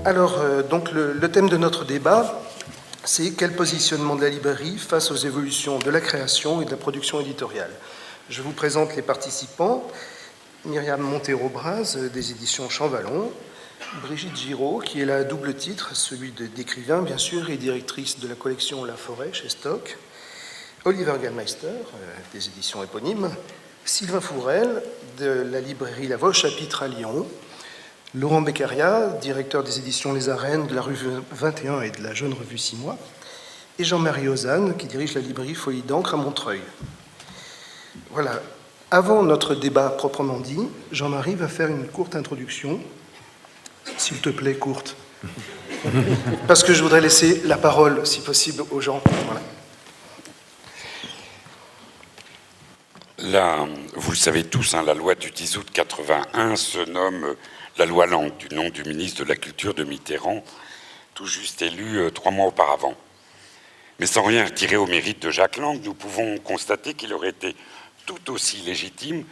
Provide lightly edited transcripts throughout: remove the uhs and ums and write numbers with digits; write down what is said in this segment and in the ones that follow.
Alors, donc le thème de notre débat, c'est quel positionnement de la librairie face aux évolutions de la création et de la production éditoriale. Je vous présente les participants. Myriam Montero-Braz, des éditions Champvallon, Brigitte Giraud, qui est là à double titre, celui d'écrivain, bien sûr, et directrice de la collection La Forêt chez Stock, Oliver Gallmeister, des éditions éponymes, Sylvain Fourel, de la librairie La Voix Chapitre à Lyon, Laurent Beccaria, directeur des éditions Les Arènes, de la rue 21 et de la jeune revue 6 mois, et Jean-Marie Ozanne, qui dirige la librairie Folie d'encre à Montreuil. Voilà. Avant notre débat proprement dit, Jean-Marie va faire une courte introduction, s'il te plaît, courte, parce que je voudrais laisser la parole, si possible, aux gens. Voilà. Là, vous le savez tous, la loi du 10 août 81 se nomme la loi Lang, du nom du ministre de la Culture de Mitterrand, tout juste élu 3 mois auparavant. Mais sans rien retirer au mérite de Jacques Lang, nous pouvons constater qu'il aurait été tout aussi légitime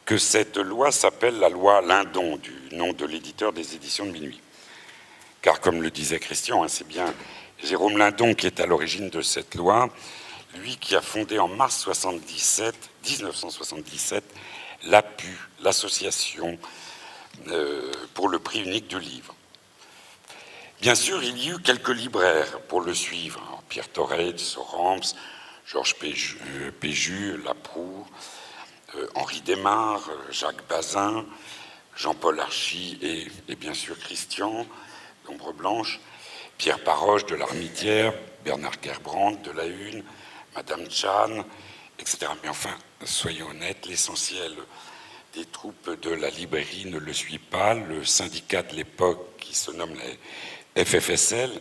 que cette loi s'appelle la loi Lindon, du nom de l'éditeur des éditions de Minuit. Car comme le disait Christian, c'est bien Jérôme Lindon qui est à l'origine de cette loi, lui qui a fondé en mars 1977 l'APU, l'association pour le prix unique du livre. Bien sûr, il y eut quelques libraires pour le suivre, Pierre Thorez, Sorams, Georges Péju, Laproux, Henri Desmar, Jacques Bazin, Jean-Paul Archy et bien sûr Christian, d'Ombre Blanche, Pierre Paroche de l'Armitière, Bernard Gerbrand de La Une, Madame Chan, etc. Mais enfin, soyons honnêtes, l'essentiel des troupes de la librairie ne le suit pas. Le syndicat de l'époque, qui se nomme la FFSL,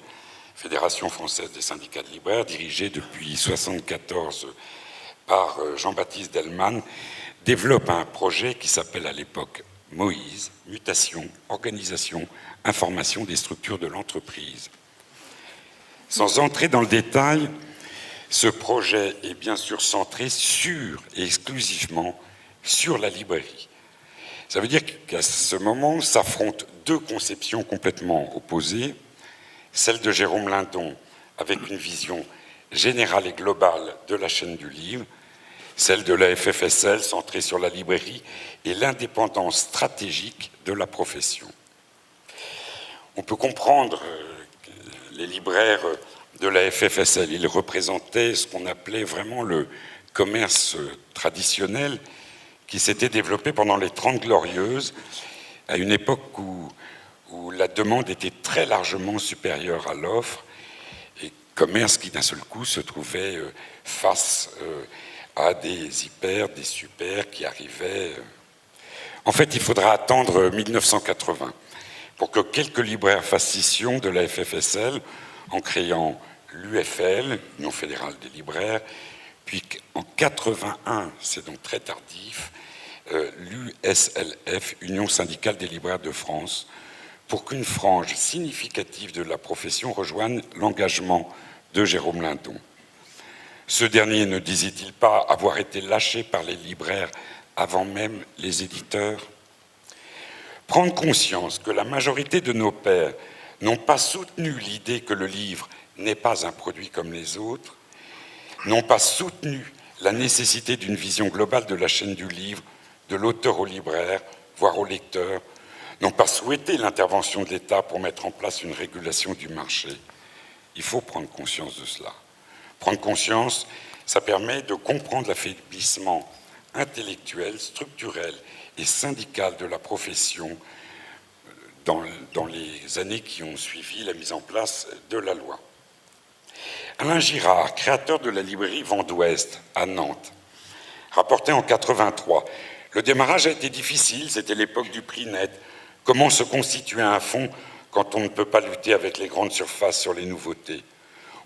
Fédération française des syndicats de libraires, dirigée depuis 1974 par Jean-Baptiste Delman, développe un projet qui s'appelle à l'époque Moïse, mutation, organisation, information des structures de l'entreprise. Sans entrer dans le détail, ce projet est bien sûr centré sur et exclusivement sur la librairie. Ça veut dire qu'à ce moment s'affrontent deux conceptions complètement opposées, celle de Jérôme Lindon avec une vision générale et globale de la chaîne du livre, celle de la FFSL centrée sur la librairie et l'indépendance stratégique de la profession. On peut comprendre les libraires de la FFSL, ils représentaient ce qu'on appelait vraiment le commerce traditionnel qui s'était développé pendant les 30 Glorieuses, à une époque où la demande était très largement supérieure à l'offre, et commerce qui d'un seul coup se trouvait face à des hyper, des super qui arrivaient. En fait, il faudra attendre 1980 pour que quelques libraires fassent scission de la FFSL en créant l'UFL, Union fédérale des libraires, puis en 81, c'est donc très tardif, l'USLF, Union syndicale des libraires de France, pour qu'une frange significative de la profession rejoigne l'engagement de Jérôme Lindon. Ce dernier ne disait-il pas avoir été lâché par les libraires avant même les éditeurs? Prendre conscience que la majorité de nos pairs n'ont pas soutenu l'idée que le livre n'est pas un produit comme les autres, n'ont pas soutenu la nécessité d'une vision globale de la chaîne du livre, de l'auteur au libraire, voire au lecteur, n'ont pas souhaité l'intervention de l'État pour mettre en place une régulation du marché. Il faut prendre conscience de cela. Prendre conscience, ça permet de comprendre l'affaiblissement intellectuel, structurel et syndical de la profession dans les années qui ont suivi la mise en place de la loi. Alain Girard, créateur de la librairie Vent d'Ouest à Nantes, rapportait en 83 « Le démarrage a été difficile, c'était l'époque du prix net. Comment se constituer un fonds quand on ne peut pas lutter avec les grandes surfaces sur les nouveautés?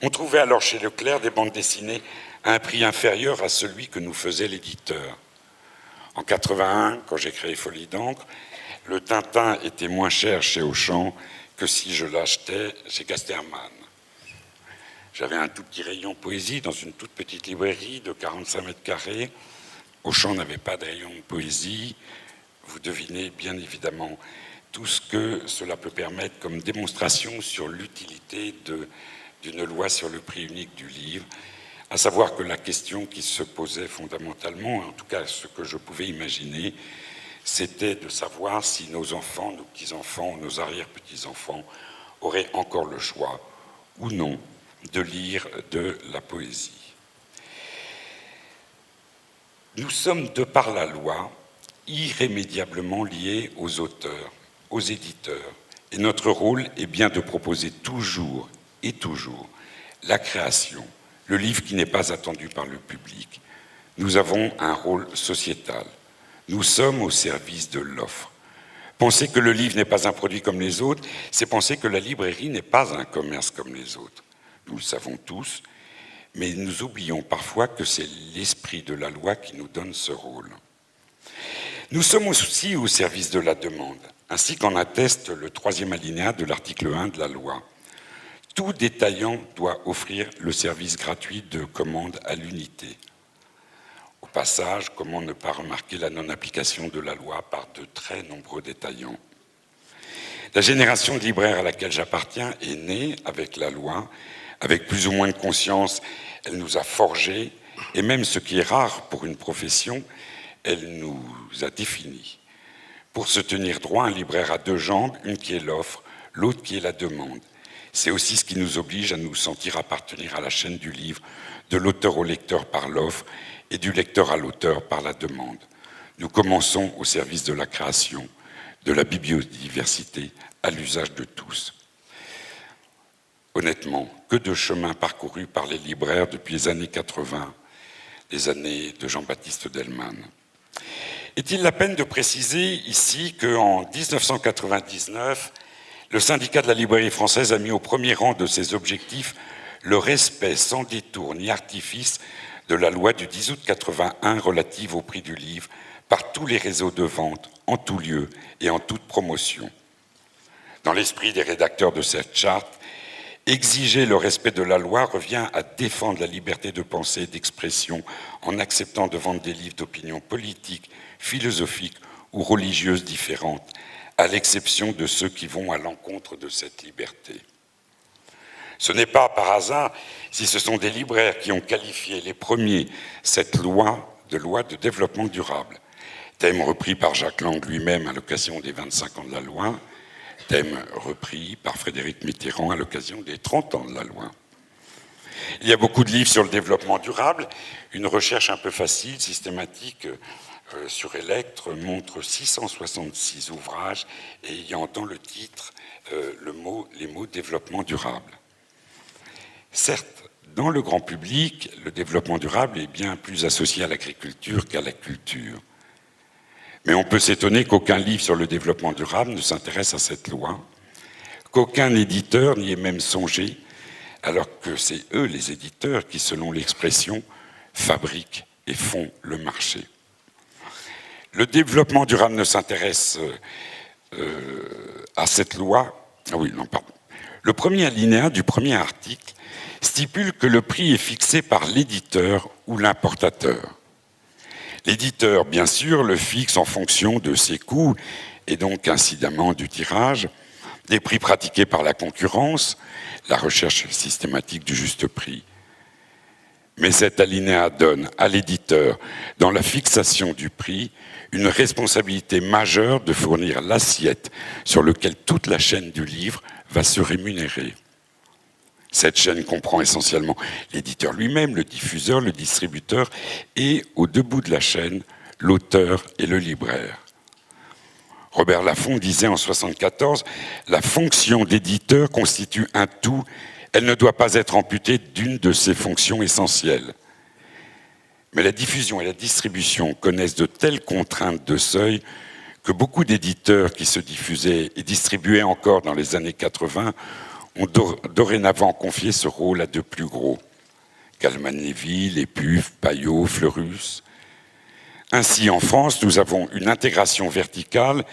On trouvait alors chez Leclerc des bandes dessinées à un prix inférieur à celui que nous faisait l'éditeur. En 81, quand j'ai créé Folie d'encre, le Tintin était moins cher chez Auchan que si je l'achetais chez Casterman. J'avais un tout petit rayon poésie dans une toute petite librairie de 45 mètres carrés. Auchan n'avait pas de rayon de poésie. Vous devinez bien évidemment tout ce que cela peut permettre comme démonstration sur l'utilité d'une loi sur le prix unique du livre, à savoir que la question qui se posait fondamentalement, en tout cas ce que je pouvais imaginer, c'était de savoir si nos enfants, nos petits-enfants, nos arrière-petits-enfants auraient encore le choix ou non de lire de la poésie. Nous sommes, de par la loi, irrémédiablement liés aux auteurs, aux éditeurs, et notre rôle est bien de proposer toujours et toujours la création, le livre qui n'est pas attendu par le public. Nous avons un rôle sociétal. Nous sommes au service de l'offre. Penser que le livre n'est pas un produit comme les autres, c'est penser que la librairie n'est pas un commerce comme les autres. Nous le savons tous, mais nous oublions parfois que c'est l'esprit de la loi qui nous donne ce rôle. Nous sommes aussi au service de la demande, ainsi qu'en atteste le 3e alinéa de l'article 1 de la loi. Tout détaillant doit offrir le service gratuit de commande à l'unité. Au passage, comment ne pas remarquer la non-application de la loi par de très nombreux détaillants? La génération de libraires à laquelle j'appartiens est née avec la loi, avec plus ou moins de conscience, elle nous a forgés, et même ce qui est rare pour une profession, elle nous a définis. Pour se tenir droit, un libraire a 2 jambes, une qui est l'offre, l'autre qui est la demande. C'est aussi ce qui nous oblige à nous sentir appartenir à la chaîne du livre, de l'auteur au lecteur par l'offre et du lecteur à l'auteur par la demande. Nous commençons au service de la création, de la biodiversité, à l'usage de tous. Honnêtement, que de chemin parcouru par les libraires depuis les années 80, les années de Jean-Baptiste Delman. Est-il la peine de préciser ici qu'en 1999, le syndicat de la librairie française a mis au premier rang de ses objectifs le respect sans détour ni artifice de la loi du 10 août 81 relative au prix du livre par tous les réseaux de vente, en tout lieu et en toute promotion. Dans l'esprit des rédacteurs de cette charte, exiger le respect de la loi revient à défendre la liberté de pensée et d'expression en acceptant de vendre des livres d'opinion politique, philosophique ou religieuse différentes, à l'exception de ceux qui vont à l'encontre de cette liberté. Ce n'est pas par hasard si ce sont des libraires qui ont qualifié les premiers cette loi de développement durable, thème repris par Jacques Lang lui-même à l'occasion des 25 ans de la loi, thème repris par Frédéric Mitterrand à l'occasion des 30 ans de la loi. Il y a beaucoup de livres sur le développement durable. Une recherche un peu facile, systématique, sur Electre montre 666 ouvrages ayant dans le titre les mots développement durable. Certes, dans le grand public, le développement durable est bien plus associé à l'agriculture qu'à la culture. Mais on peut s'étonner qu'aucun livre sur le développement durable ne s'intéresse à cette loi, qu'aucun éditeur n'y ait même songé, alors que c'est eux, les éditeurs, qui, selon l'expression, fabriquent et font le marché. Le développement durable ne s'intéresse à cette loi. Ah oui, non, pardon. Le premier alinéa du premier article stipule que le prix est fixé par l'éditeur ou l'importateur. L'éditeur, bien sûr, le fixe en fonction de ses coûts et donc incidemment du tirage, des prix pratiqués par la concurrence, la recherche systématique du juste prix. Mais cet alinéa donne à l'éditeur, dans la fixation du prix, une responsabilité majeure de fournir l'assiette sur laquelle toute la chaîne du livre va se rémunérer. Cette chaîne comprend essentiellement l'éditeur lui-même, le diffuseur, le distributeur et, au deux bouts de la chaîne, l'auteur et le libraire. Robert Laffont disait en 1974 « La fonction d'éditeur constitue un tout, elle ne doit pas être amputée d'une de ses fonctions essentielles. » Mais la diffusion et la distribution connaissent de telles contraintes de seuil que beaucoup d'éditeurs qui se diffusaient et distribuaient encore dans les années 80 ont dorénavant confié ce rôle à de plus gros. Calman-Levy, Lépuf, Payot, Fleurus. Ainsi, en France, nous avons une intégration verticale,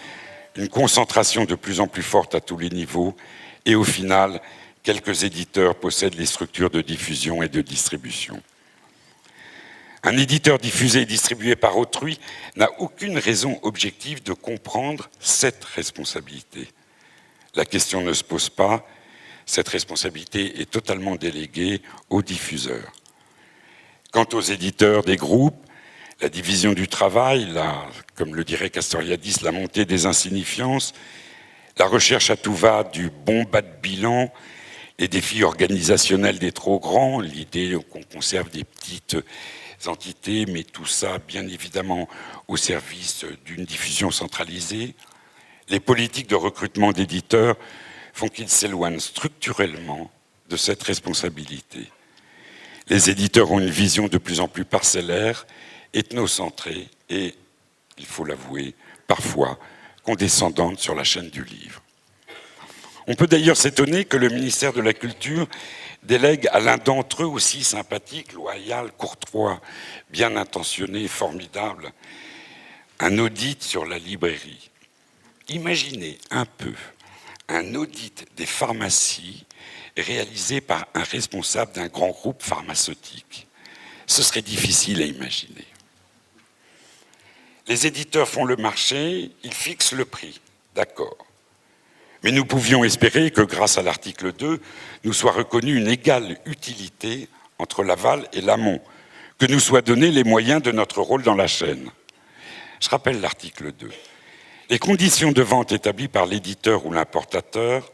une concentration de plus en plus forte à tous les niveaux, et au final, quelques éditeurs possèdent les structures de diffusion et de distribution. Un éditeur diffusé et distribué par autrui n'a aucune raison objective de comprendre cette responsabilité. La question ne se pose pas, cette responsabilité est totalement déléguée aux diffuseurs. Quant aux éditeurs des groupes, la division du travail, comme le dirait Castoriadis, la montée des insignifiances, la recherche à tout va du bon bas de bilan, les défis organisationnels des trop grands, l'idée qu'on conserve des petites entités, mais tout ça, bien évidemment, au service d'une diffusion centralisée. Les politiques de recrutement d'éditeurs font qu'ils s'éloignent structurellement de cette responsabilité. Les éditeurs ont une vision de plus en plus parcellaire, ethnocentrée et, il faut l'avouer, parfois condescendante sur la chaîne du livre. On peut d'ailleurs s'étonner que le ministère de la Culture délègue à l'un d'entre eux aussi sympathique, loyal, courtois, bien intentionné, formidable, un audit sur la librairie. Imaginez un peu un audit des pharmacies réalisé par un responsable d'un grand groupe pharmaceutique. Ce serait difficile à imaginer. Les éditeurs font le marché, ils fixent le prix, d'accord. Mais nous pouvions espérer que grâce à l'article 2, nous soit reconnue une égale utilité entre l'aval et l'amont, que nous soient donnés les moyens de notre rôle dans la chaîne. Je rappelle l'article 2. Les conditions de vente établies par l'éditeur ou l'importateur,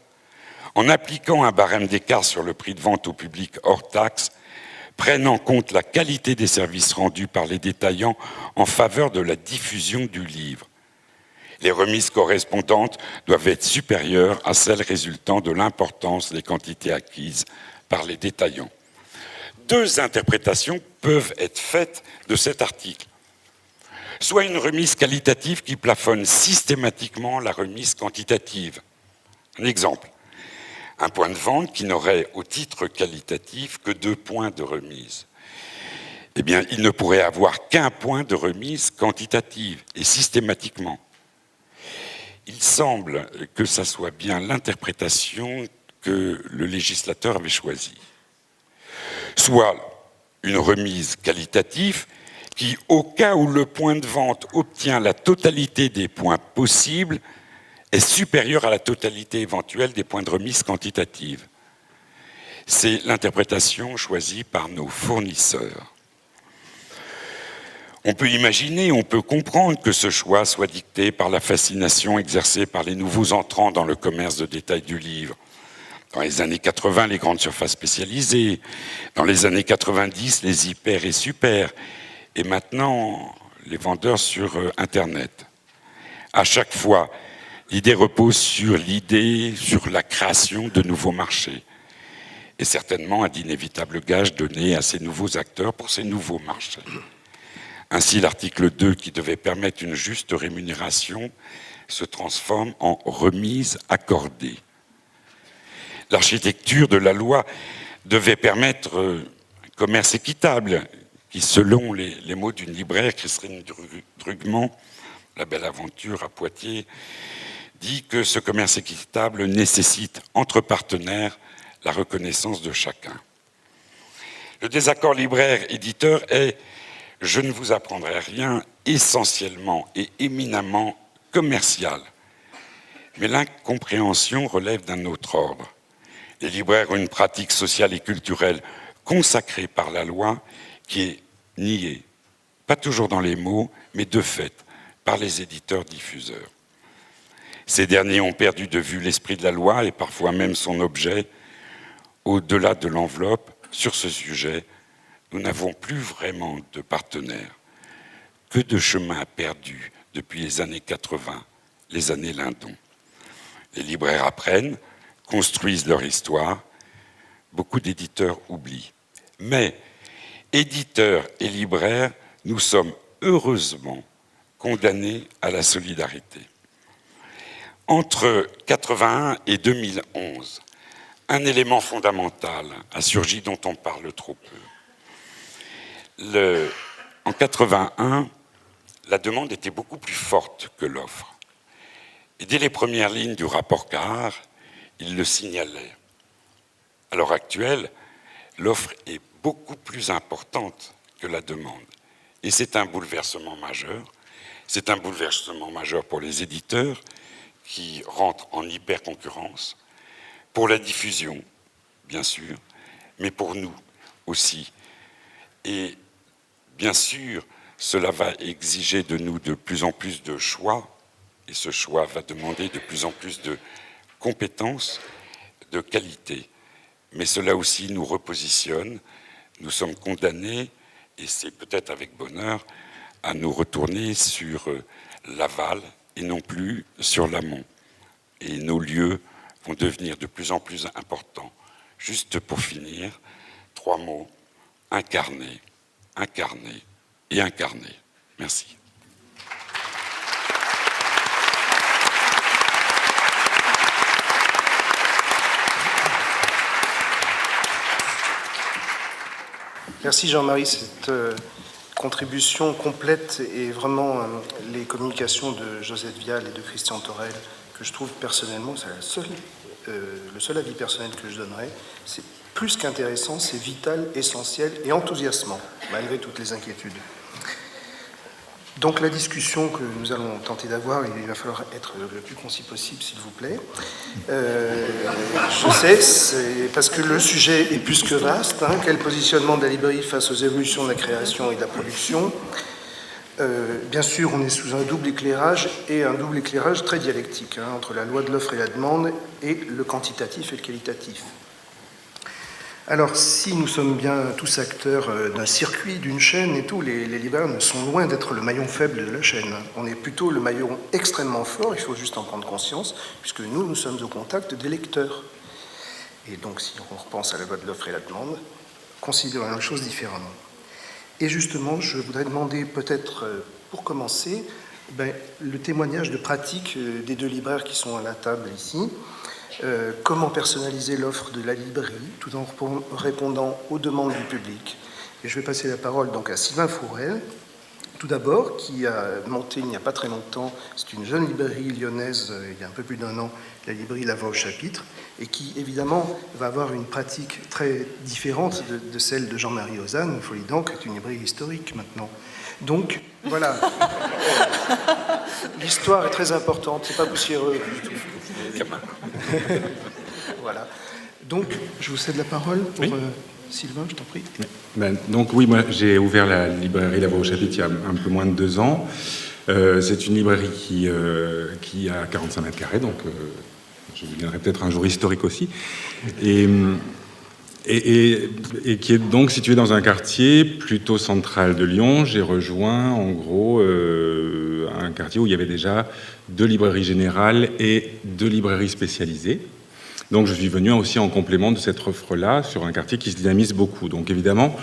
en appliquant un barème d'écart sur le prix de vente au public hors taxe, prennent en compte la qualité des services rendus par les détaillants en faveur de la diffusion du livre. Les remises correspondantes doivent être supérieures à celles résultant de l'importance des quantités acquises par les détaillants. Deux interprétations peuvent être faites de cet article. Soit une remise qualitative qui plafonne systématiquement la remise quantitative. Un exemple, un point de vente qui n'aurait au titre qualitatif que 2 points de remise. Eh bien, il ne pourrait avoir qu'un point de remise quantitative, et systématiquement. Il semble que ça soit bien l'interprétation que le législateur avait choisie. Soit une remise qualitative qui, au cas où le point de vente obtient la totalité des points possibles, est supérieure à la totalité éventuelle des points de remise quantitative. C'est l'interprétation choisie par nos fournisseurs. On peut imaginer, on peut comprendre que ce choix soit dicté par la fascination exercée par les nouveaux entrants dans le commerce de détail du livre. Dans les années 80, les grandes surfaces spécialisées. Dans les années 90, les hyper et super. Et maintenant, les vendeurs sur Internet. À chaque fois, l'idée repose sur la création de nouveaux marchés. Et certainement un d'inévitables gages donnés à ces nouveaux acteurs pour ces nouveaux marchés. Ainsi, l'article 2, qui devait permettre une juste rémunération, se transforme en remise accordée. L'architecture de la loi devait permettre un commerce équitable, qui, selon les mots d'une libraire, Christine Drugman, La Belle Aventure à Poitiers, dit que ce commerce équitable nécessite, entre partenaires, la reconnaissance de chacun. Le désaccord libraire-éditeur est, je ne vous apprendrai rien, essentiellement et éminemment commercial. Mais l'incompréhension relève d'un autre ordre. Les libraires ont une pratique sociale et culturelle consacrée par la loi qui est niée, pas toujours dans les mots, mais de fait, par les éditeurs-diffuseurs. Ces derniers ont perdu de vue l'esprit de la loi et parfois même son objet. Au-delà de l'enveloppe, sur ce sujet, nous n'avons plus vraiment de partenaires. Que de chemin perdu depuis les années 80, les années Lindon. Les libraires apprennent, construisent leur histoire. Beaucoup d'éditeurs oublient. Mais, éditeurs et libraires, nous sommes heureusement condamnés à la solidarité. Entre 1981 et 2011, un élément fondamental a surgi dont on parle trop peu. En 1981, la demande était beaucoup plus forte que l'offre. Et dès les premières lignes du rapport Carrard, il le signalait. À l'heure actuelle, l'offre est beaucoup plus importante que la demande. Et c'est un bouleversement majeur. C'est un bouleversement majeur pour les éditeurs qui rentrent en hyper-concurrence, pour la diffusion, bien sûr, mais pour nous aussi. Et bien sûr, cela va exiger de nous de plus en plus de choix, et ce choix va demander de plus en plus de compétences, de qualité. Mais cela aussi nous repositionne, nous sommes condamnés, et c'est peut-être avec bonheur, à nous retourner sur l'aval et non plus sur l'amont. Et nos lieux vont devenir de plus en plus importants. Juste pour finir, 3 mots: incarner, incarner et incarner. Merci. Merci Jean-Marie, cette contribution complète et vraiment les communications de Josette Vial et de Christian Thorel, que je trouve personnellement, c'est le seul avis personnel que je donnerais, c'est plus qu'intéressant, c'est vital, essentiel et enthousiasmant, malgré toutes les inquiétudes. Donc la discussion que nous allons tenter d'avoir, il va falloir être le plus concis possible, s'il vous plaît. Je sais, c'est parce que le sujet est plus que vaste. Quel positionnement de la librairie face aux évolutions de la création et de la production? Bien sûr, on est sous un double éclairage, et un double éclairage très dialectique, entre la loi de l'offre et la demande, et le quantitatif et le qualitatif. Alors, si nous sommes bien tous acteurs d'un circuit, d'une chaîne et tout, les libraires ne sont loin d'être le maillon faible de la chaîne. On est plutôt le maillon extrêmement fort, il faut juste en prendre conscience, puisque nous sommes au contact des lecteurs. Et donc, si on repense à la loi de l'offre et la demande, considérons la chose différemment. Et justement, je voudrais demander peut-être, pour commencer, le témoignage de pratique des 2 libraires qui sont à la table ici. Comment personnaliser l'offre de la librairie tout en répondant aux demandes du public. Et je vais passer la parole donc à Sylvain Fourel, tout d'abord, qui a monté il n'y a pas très longtemps, c'est une jeune librairie lyonnaise, il y a un peu plus d'1 an, la librairie La Voix au chapitre, et qui évidemment va avoir une pratique très différente de celle de Jean-Marie Ozanne. Folie-Dent, qui est une librairie historique maintenant. Donc voilà, l'histoire est très importante, c'est pas poussiéreux du tout. Voilà. Donc, je vous cède la parole pour Sylvain, je t'en prie. Donc oui, moi j'ai ouvert la librairie La Voix au chapitre il y a un peu moins de 2 ans. C'est une librairie qui a 45 mètres carrés, donc je deviendrai peut-être un jour historique aussi. Et qui est donc située dans un quartier plutôt central de Lyon. J'ai rejoint en gros un quartier où il y avait déjà 2 librairies générales et 2 librairies spécialisées. Donc je suis venu aussi en complément de cette offre-là sur un quartier qui se dynamise beaucoup. Donc évidemment,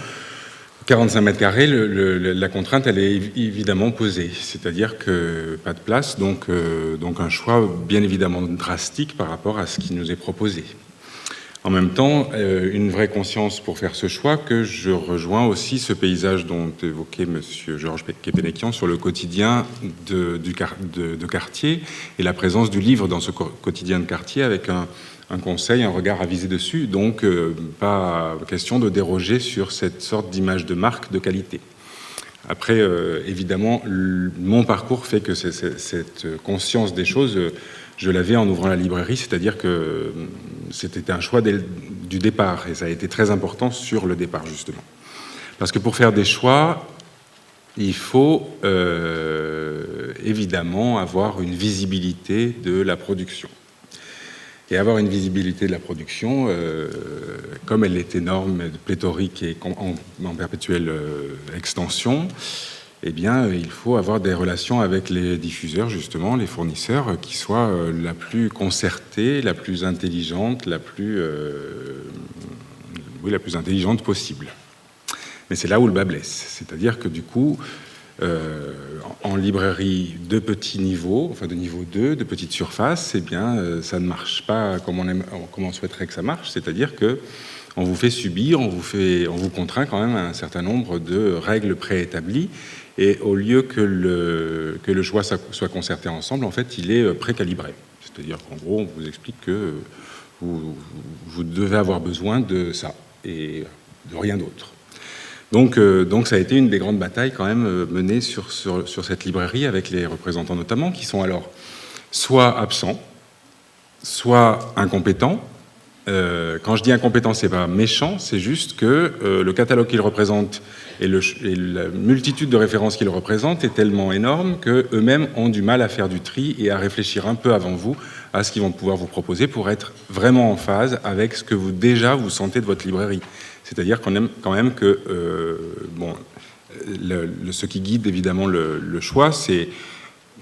45 mètres carrés, la contrainte, elle est évidemment posée. C'est-à-dire que pas de place, donc un choix bien évidemment drastique par rapport à ce qui nous est proposé. En même temps, une vraie conscience pour faire ce choix, que je rejoins aussi ce paysage dont évoquait M. Georges Kepenekian sur le quotidien de quartier et la présence du livre dans ce quotidien de quartier avec un conseil, un regard avisé dessus. Donc, pas question de déroger sur cette sorte d'image de marque de qualité. Après, évidemment, mon parcours fait que cette conscience des choses, je l'avais en ouvrant la librairie, c'est-à-dire que c'était un choix du départ, et ça a été très important sur le départ, justement. Parce que pour faire des choix, il faut évidemment avoir une visibilité de la production. Et avoir une visibilité de la production, comme elle est énorme, pléthorique et en perpétuelle extension, eh bien, il faut avoir des relations avec les diffuseurs, justement, les fournisseurs, qui soient la plus concertée, la plus intelligente, la plus intelligente possible. Mais c'est là où le bas blesse. C'est-à-dire que, du coup, en librairie de petit niveau, enfin de niveau 2, de petite surface, eh bien, ça ne marche pas comme on souhaiterait que ça marche. C'est-à-dire que on vous fait subir, on vous contraint quand même à un certain nombre de règles préétablies. Et au lieu que le choix soit concerté ensemble, en fait, il est précalibré. C'est-à-dire qu'en gros, on vous explique que vous devez avoir besoin de ça et de rien d'autre. Donc ça a été une des grandes batailles quand même menées sur cette librairie avec les représentants notamment qui sont alors soit absents, soit incompétents. Quand je dis incompétent, c'est pas méchant, c'est juste que le catalogue qu'ils représentent et la multitude de références qu'ils représentent est tellement énorme qu'eux-mêmes ont du mal à faire du tri et à réfléchir un peu avant vous à ce qu'ils vont pouvoir vous proposer pour être vraiment en phase avec ce que vous déjà vous sentez de votre librairie. C'est-à-dire quand même que ce qui guide évidemment le choix, c'est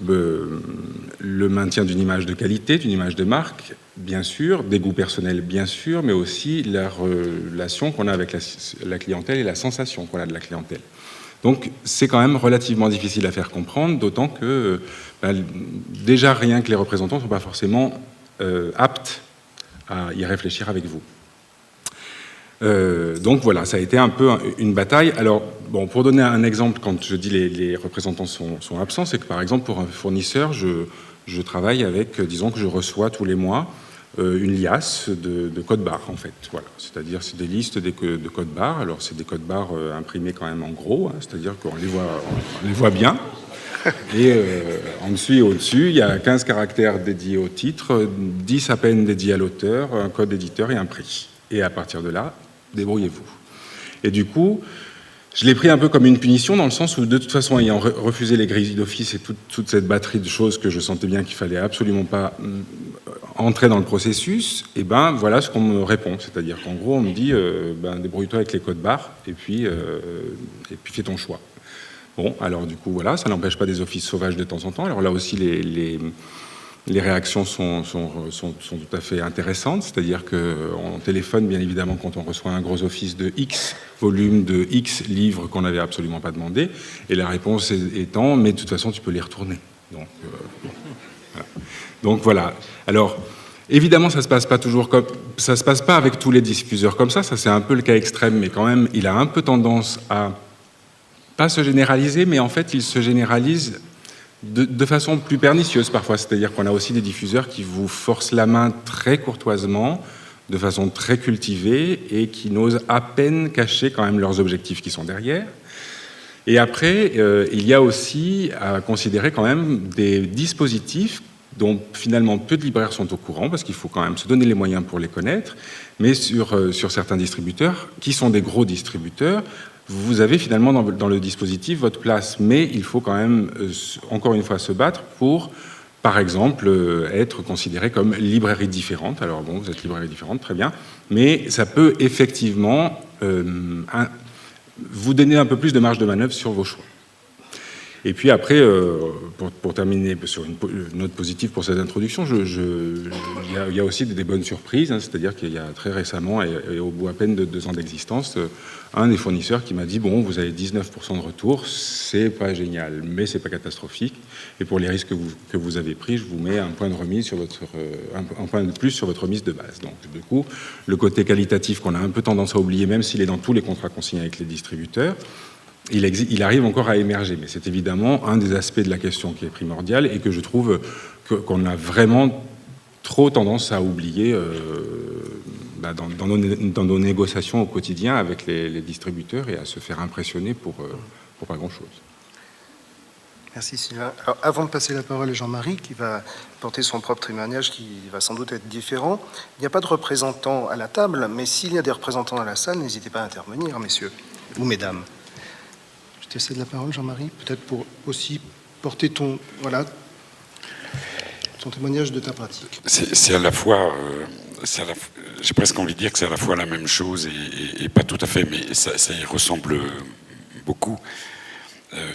le maintien d'une image de qualité, d'une image de marque, bien sûr, des goûts personnels, bien sûr, mais aussi la relation qu'on a avec la clientèle et la sensation qu'on a de la clientèle. Donc c'est quand même relativement difficile à faire comprendre, d'autant que déjà rien que les représentants ne sont pas forcément aptes à y réfléchir avec vous. Donc voilà, ça a été un peu une bataille. Alors, bon, pour donner un exemple, quand je dis les représentants sont absents, c'est que par exemple pour un fournisseur, je travaille avec, disons que je reçois tous les mois une liasse de codes barres en fait. Voilà, c'est-à-dire c'est des listes de codes barres. Alors c'est des codes barres imprimés quand même en gros, hein, c'est-à-dire qu'on les voit bien. Et en dessous et au-dessus, il y a 15 caractères dédiés au titre, 10 à peine dédiés à l'auteur, un code éditeur et un prix. Et à partir de là, débrouillez-vous. Et du coup, je l'ai pris un peu comme une punition dans le sens où, de toute façon, ayant refusé les grilles d'office et toute cette batterie de choses que je sentais bien qu'il fallait absolument pas entrer dans le processus, et ben voilà ce qu'on me répond. C'est-à-dire qu'en gros, on me dit débrouille-toi avec les codes barres et puis fais ton choix. Bon, alors du coup, voilà, ça n'empêche pas des offices sauvages de temps en temps. Alors là aussi, les réactions sont tout à fait intéressantes, c'est-à-dire qu'on téléphone bien évidemment quand on reçoit un gros office de X volume, de X livres qu'on n'avait absolument pas demandé, et la réponse étant « mais de toute façon tu peux les retourner ». Donc voilà. Alors évidemment ça se passe pas avec tous les diffuseurs comme ça c'est un peu le cas extrême, mais quand même il a un peu tendance à pas se généraliser, mais en fait il se généralise de façon plus pernicieuse parfois, c'est-à-dire qu'on a aussi des diffuseurs qui vous forcent la main très courtoisement, de façon très cultivée, et qui n'osent à peine cacher quand même leurs objectifs qui sont derrière. Et après, il y a aussi à considérer quand même des dispositifs dont finalement peu de libraires sont au courant, parce qu'il faut quand même se donner les moyens pour les connaître, mais sur certains distributeurs, qui sont des gros distributeurs, vous avez finalement dans le dispositif votre place, mais il faut quand même, encore une fois, se battre pour, par exemple, être considéré comme librairie différente. Alors bon, vous êtes librairie différente, très bien, mais ça peut effectivement vous donner un peu plus de marge de manœuvre sur vos choix. Et puis après, pour terminer sur une note positive pour cette introduction, il y a aussi des bonnes surprises, hein, c'est-à-dire qu'il y a très récemment, et au bout à peine de 2 ans d'existence, un des fournisseurs qui m'a dit « Bon, vous avez 19% de retour, c'est pas génial, mais c'est pas catastrophique, et pour les risques que vous avez pris, je vous mets un point de remise sur un point de plus sur votre remise de base. » Donc du coup, le côté qualitatif qu'on a un peu tendance à oublier, même s'il est dans tous les contrats qu'on signe avec les distributeurs, il arrive encore à émerger, mais c'est évidemment un des aspects de la question qui est primordial et que je trouve qu'on a vraiment trop tendance à oublier dans nos négociations au quotidien avec les distributeurs et à se faire impressionner pour pas grand-chose. Merci Sylvain. Alors, avant de passer la parole à Jean-Marie, qui va porter son propre témoignage, qui va sans doute être différent, il n'y a pas de représentants à la table, mais s'il y a des représentants dans la salle, n'hésitez pas à intervenir, messieurs ou mesdames. Je te cède la parole, Jean-Marie, peut-être pour aussi porter ton témoignage de ta pratique. C'est à la fois, j'ai presque envie de dire que c'est à la fois la même chose et pas tout à fait, mais ça y ressemble beaucoup.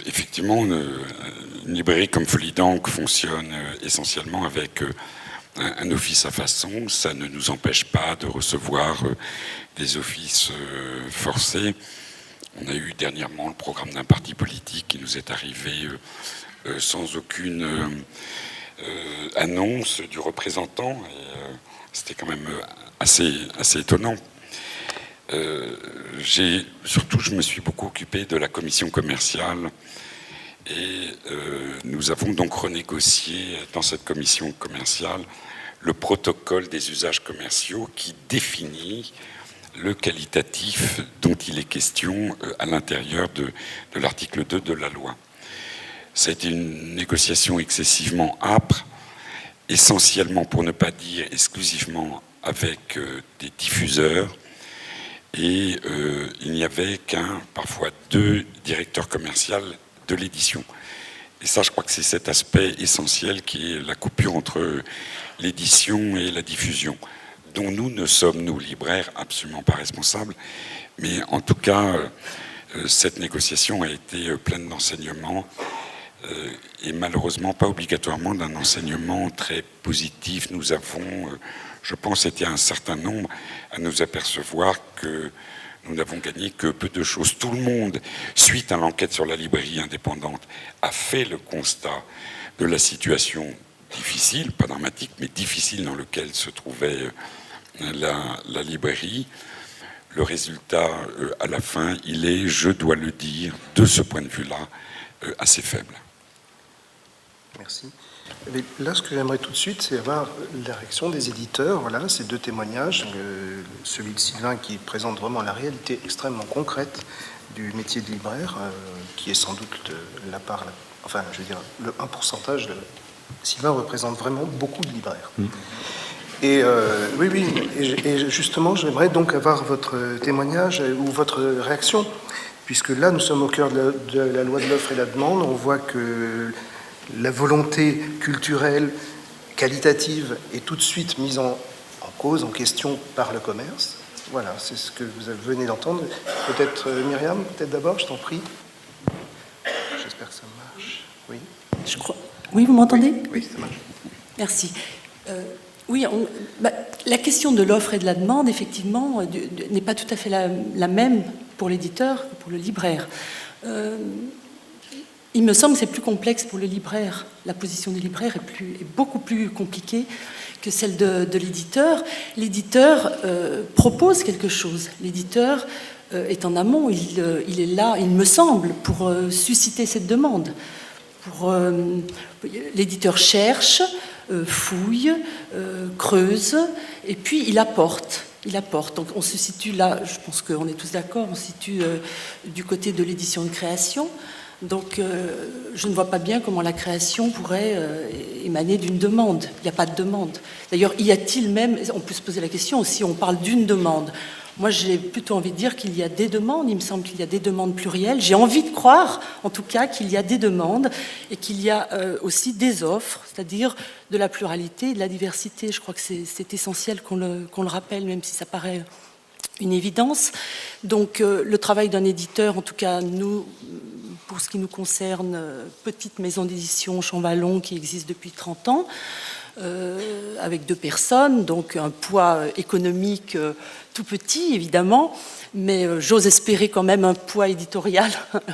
Effectivement, une librairie comme Folie d'encre fonctionne essentiellement avec un office à façon. Ça ne nous empêche pas de recevoir des offices forcés. On a eu dernièrement le programme d'un parti politique qui nous est arrivé sans aucune annonce du représentant. C'était quand même assez étonnant. Surtout, je me suis beaucoup occupé de la commission commerciale et nous avons donc renégocié dans cette commission commerciale le protocole des usages commerciaux qui définit le qualitatif dont il est question à l'intérieur de l'article 2 de la loi. Ça a été une négociation excessivement âpre, essentiellement, pour ne pas dire exclusivement, avec des diffuseurs, et il n'y avait parfois 2 directeurs commerciaux de l'édition. Et ça, je crois que c'est cet aspect essentiel qui est la coupure entre l'édition et la diffusion, dont nous ne sommes, nous, libraires, absolument pas responsables. Mais en tout cas, cette négociation a été pleine d'enseignements et malheureusement pas obligatoirement d'un enseignement très positif. Nous avons, je pense, été un certain nombre à nous apercevoir que nous n'avons gagné que peu de choses. Tout le monde, suite à l'enquête sur la librairie indépendante, a fait le constat de la situation difficile, pas dramatique, mais difficile dans laquelle se trouvait la librairie. Le résultat, à la fin, il est, je dois le dire, de ce point de vue-là, assez faible. Merci. Mais là, ce que j'aimerais tout de suite, c'est avoir la réaction des éditeurs. Voilà, ces 2 témoignages, celui de Sylvain qui présente vraiment la réalité extrêmement concrète du métier de libraire, qui est sans doute la part, enfin, je veux dire, un pourcentage. Sylvain représente vraiment beaucoup de libraires. Et oui, et justement, j'aimerais donc avoir votre témoignage ou votre réaction, puisque là, nous sommes au cœur de la loi de l'offre et la demande. On voit que la volonté culturelle, qualitative, est tout de suite mise en cause, en question par le commerce. Voilà, c'est ce que vous venez d'entendre. Peut-être Myriam, peut-être d'abord, je t'en prie. J'espère que ça marche. Oui. Je crois. Oui, vous m'entendez ? Oui, ça marche. Merci. Oui, la question de l'offre et de la demande, effectivement, n'est pas tout à fait la même pour l'éditeur que pour le libraire. Il me semble que c'est plus complexe pour le libraire. La position du libraire est beaucoup plus compliquée que celle de l'éditeur. L'éditeur propose quelque chose. L'éditeur est en amont. Il est là, il me semble, pour susciter cette demande. L'éditeur cherche, fouille, creuse, et puis il apporte. Donc on se situe là, je pense qu'on est tous d'accord, on se situe du côté de l'édition de création. Donc je ne vois pas bien comment la création pourrait émaner d'une demande. Il n'y a pas de demande. D'ailleurs, y a-t-il même, on peut se poser la question, si on parle d'une demande. Moi, j'ai plutôt envie de dire qu'il y a des demandes. Il me semble qu'il y a des demandes plurielles. J'ai envie de croire, en tout cas, qu'il y a des demandes et qu'il y a aussi des offres, c'est-à-dire de la pluralité et de la diversité. Je crois que c'est essentiel qu'on le rappelle, même si ça paraît une évidence. Donc, le travail d'un éditeur, en tout cas, nous, pour ce qui nous concerne, petite maison d'édition Champvallon qui existe depuis 30 ans, avec 2 personnes, donc un poids économique tout petit, évidemment, mais j'ose espérer quand même un poids éditorial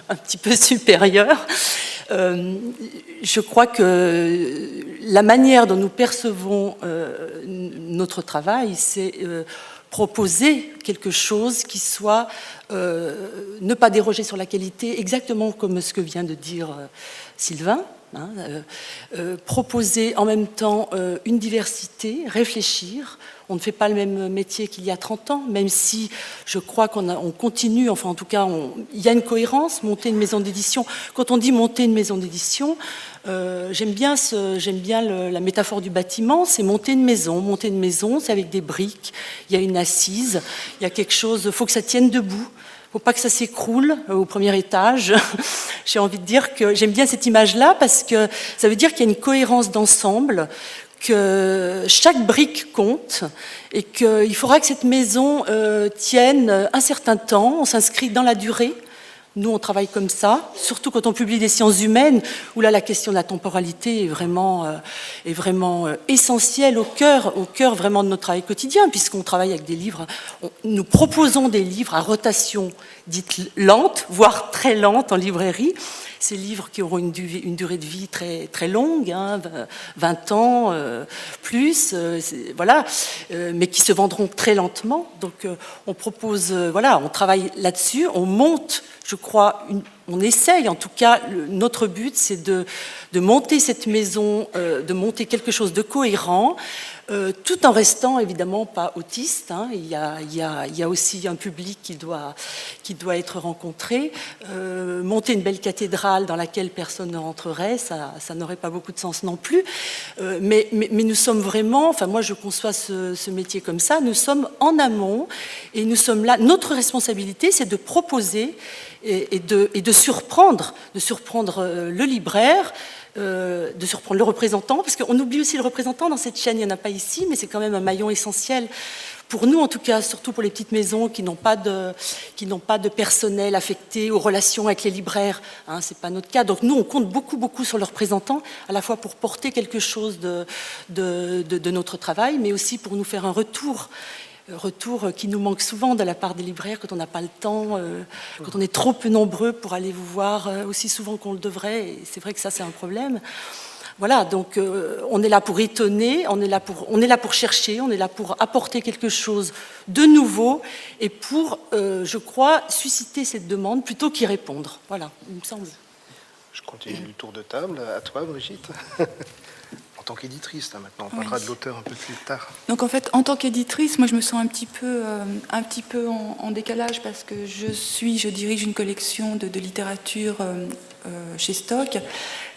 un petit peu supérieur. Je crois que la manière dont nous percevons notre travail, c'est proposer quelque chose qui soit ne pas déroger sur la qualité, exactement comme ce que vient de dire Sylvain, proposer en même temps une diversité, réfléchir. On ne fait pas le même métier qu'il y a 30 ans, même si je crois qu'on continue, enfin en tout cas, il y a une cohérence, monter une maison d'édition. Quand on dit monter une maison d'édition, j'aime bien la métaphore du bâtiment, c'est monter une maison. Monter une maison, c'est avec des briques, il y a une assise, il y a quelque chose, il faut que ça tienne debout. Il ne faut pas que ça s'écroule au premier étage. J'ai envie de dire que j'aime bien cette image-là parce que ça veut dire qu'il y a une cohérence d'ensemble, que chaque brique compte et qu'il faudra que cette maison tienne un certain temps. On s'inscrit dans la durée. Nous, on travaille comme ça, surtout quand on publie des sciences humaines, où là, la question de la temporalité est vraiment essentielle au cœur vraiment de notre travail quotidien, puisqu'on travaille avec des livres. Nous proposons des livres à rotation dite lente, voire très lente en librairie. Ces livres qui auront une durée de vie très, très longue, 20 ans plus, voilà, mais qui se vendront très lentement. Donc, on propose, on travaille là-dessus, on monte, je crois, on essaye, en tout cas, notre but, c'est de monter cette maison, de monter quelque chose de cohérent, tout en restant évidemment pas autiste. Hein. Il y a aussi un public qui doit être rencontré. Monter une belle cathédrale dans laquelle personne ne rentrerait, ça n'aurait pas beaucoup de sens non plus. Mais nous sommes vraiment, enfin moi je conçois ce métier comme ça, nous sommes en amont et nous sommes là. Notre responsabilité, c'est de proposer et de surprendre le libraire, de surprendre le représentant, parce qu'on oublie aussi le représentant dans cette chaîne, il n'y en a pas ici, mais c'est quand même un maillon essentiel pour nous, en tout cas, surtout pour les petites maisons qui n'ont pas de personnel affecté aux relations avec les libraires. Hein, ce n'est pas notre cas. Donc nous, on compte beaucoup sur le représentant, à la fois pour porter quelque chose de notre travail, mais aussi pour nous faire un retour qui nous manque souvent de la part des libraires quand on n'a pas le temps, quand on est trop peu nombreux pour aller vous voir aussi souvent qu'on le devrait. Et c'est vrai que ça, c'est un problème. Voilà, donc on est là pour étonner, on est là pour chercher, on est là pour apporter quelque chose de nouveau et pour, je crois, susciter cette demande plutôt qu'y répondre. Voilà, il me semble. Je continue le tour de table. À toi, Brigitte. En tant qu'éditrice, là, maintenant, on parlera de l'auteur un peu plus tard. Donc en fait, en tant qu'éditrice, moi je me sens un petit peu en décalage parce que je dirige une collection de littérature chez Stock.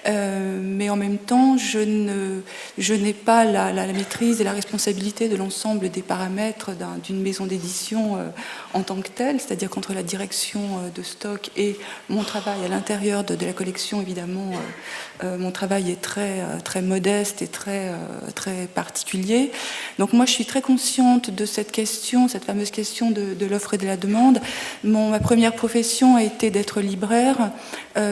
Mais en même temps, je n'ai pas la maîtrise et la responsabilité de l'ensemble des paramètres d'une maison d'édition en tant que telle, c'est-à-dire qu'entre la direction de Stock et mon travail à l'intérieur de la collection, évidemment, mon travail est très modeste et très particulier. Donc moi, je suis très consciente de cette question, cette fameuse question de l'offre et de la demande. Ma première profession a été d'être libraire.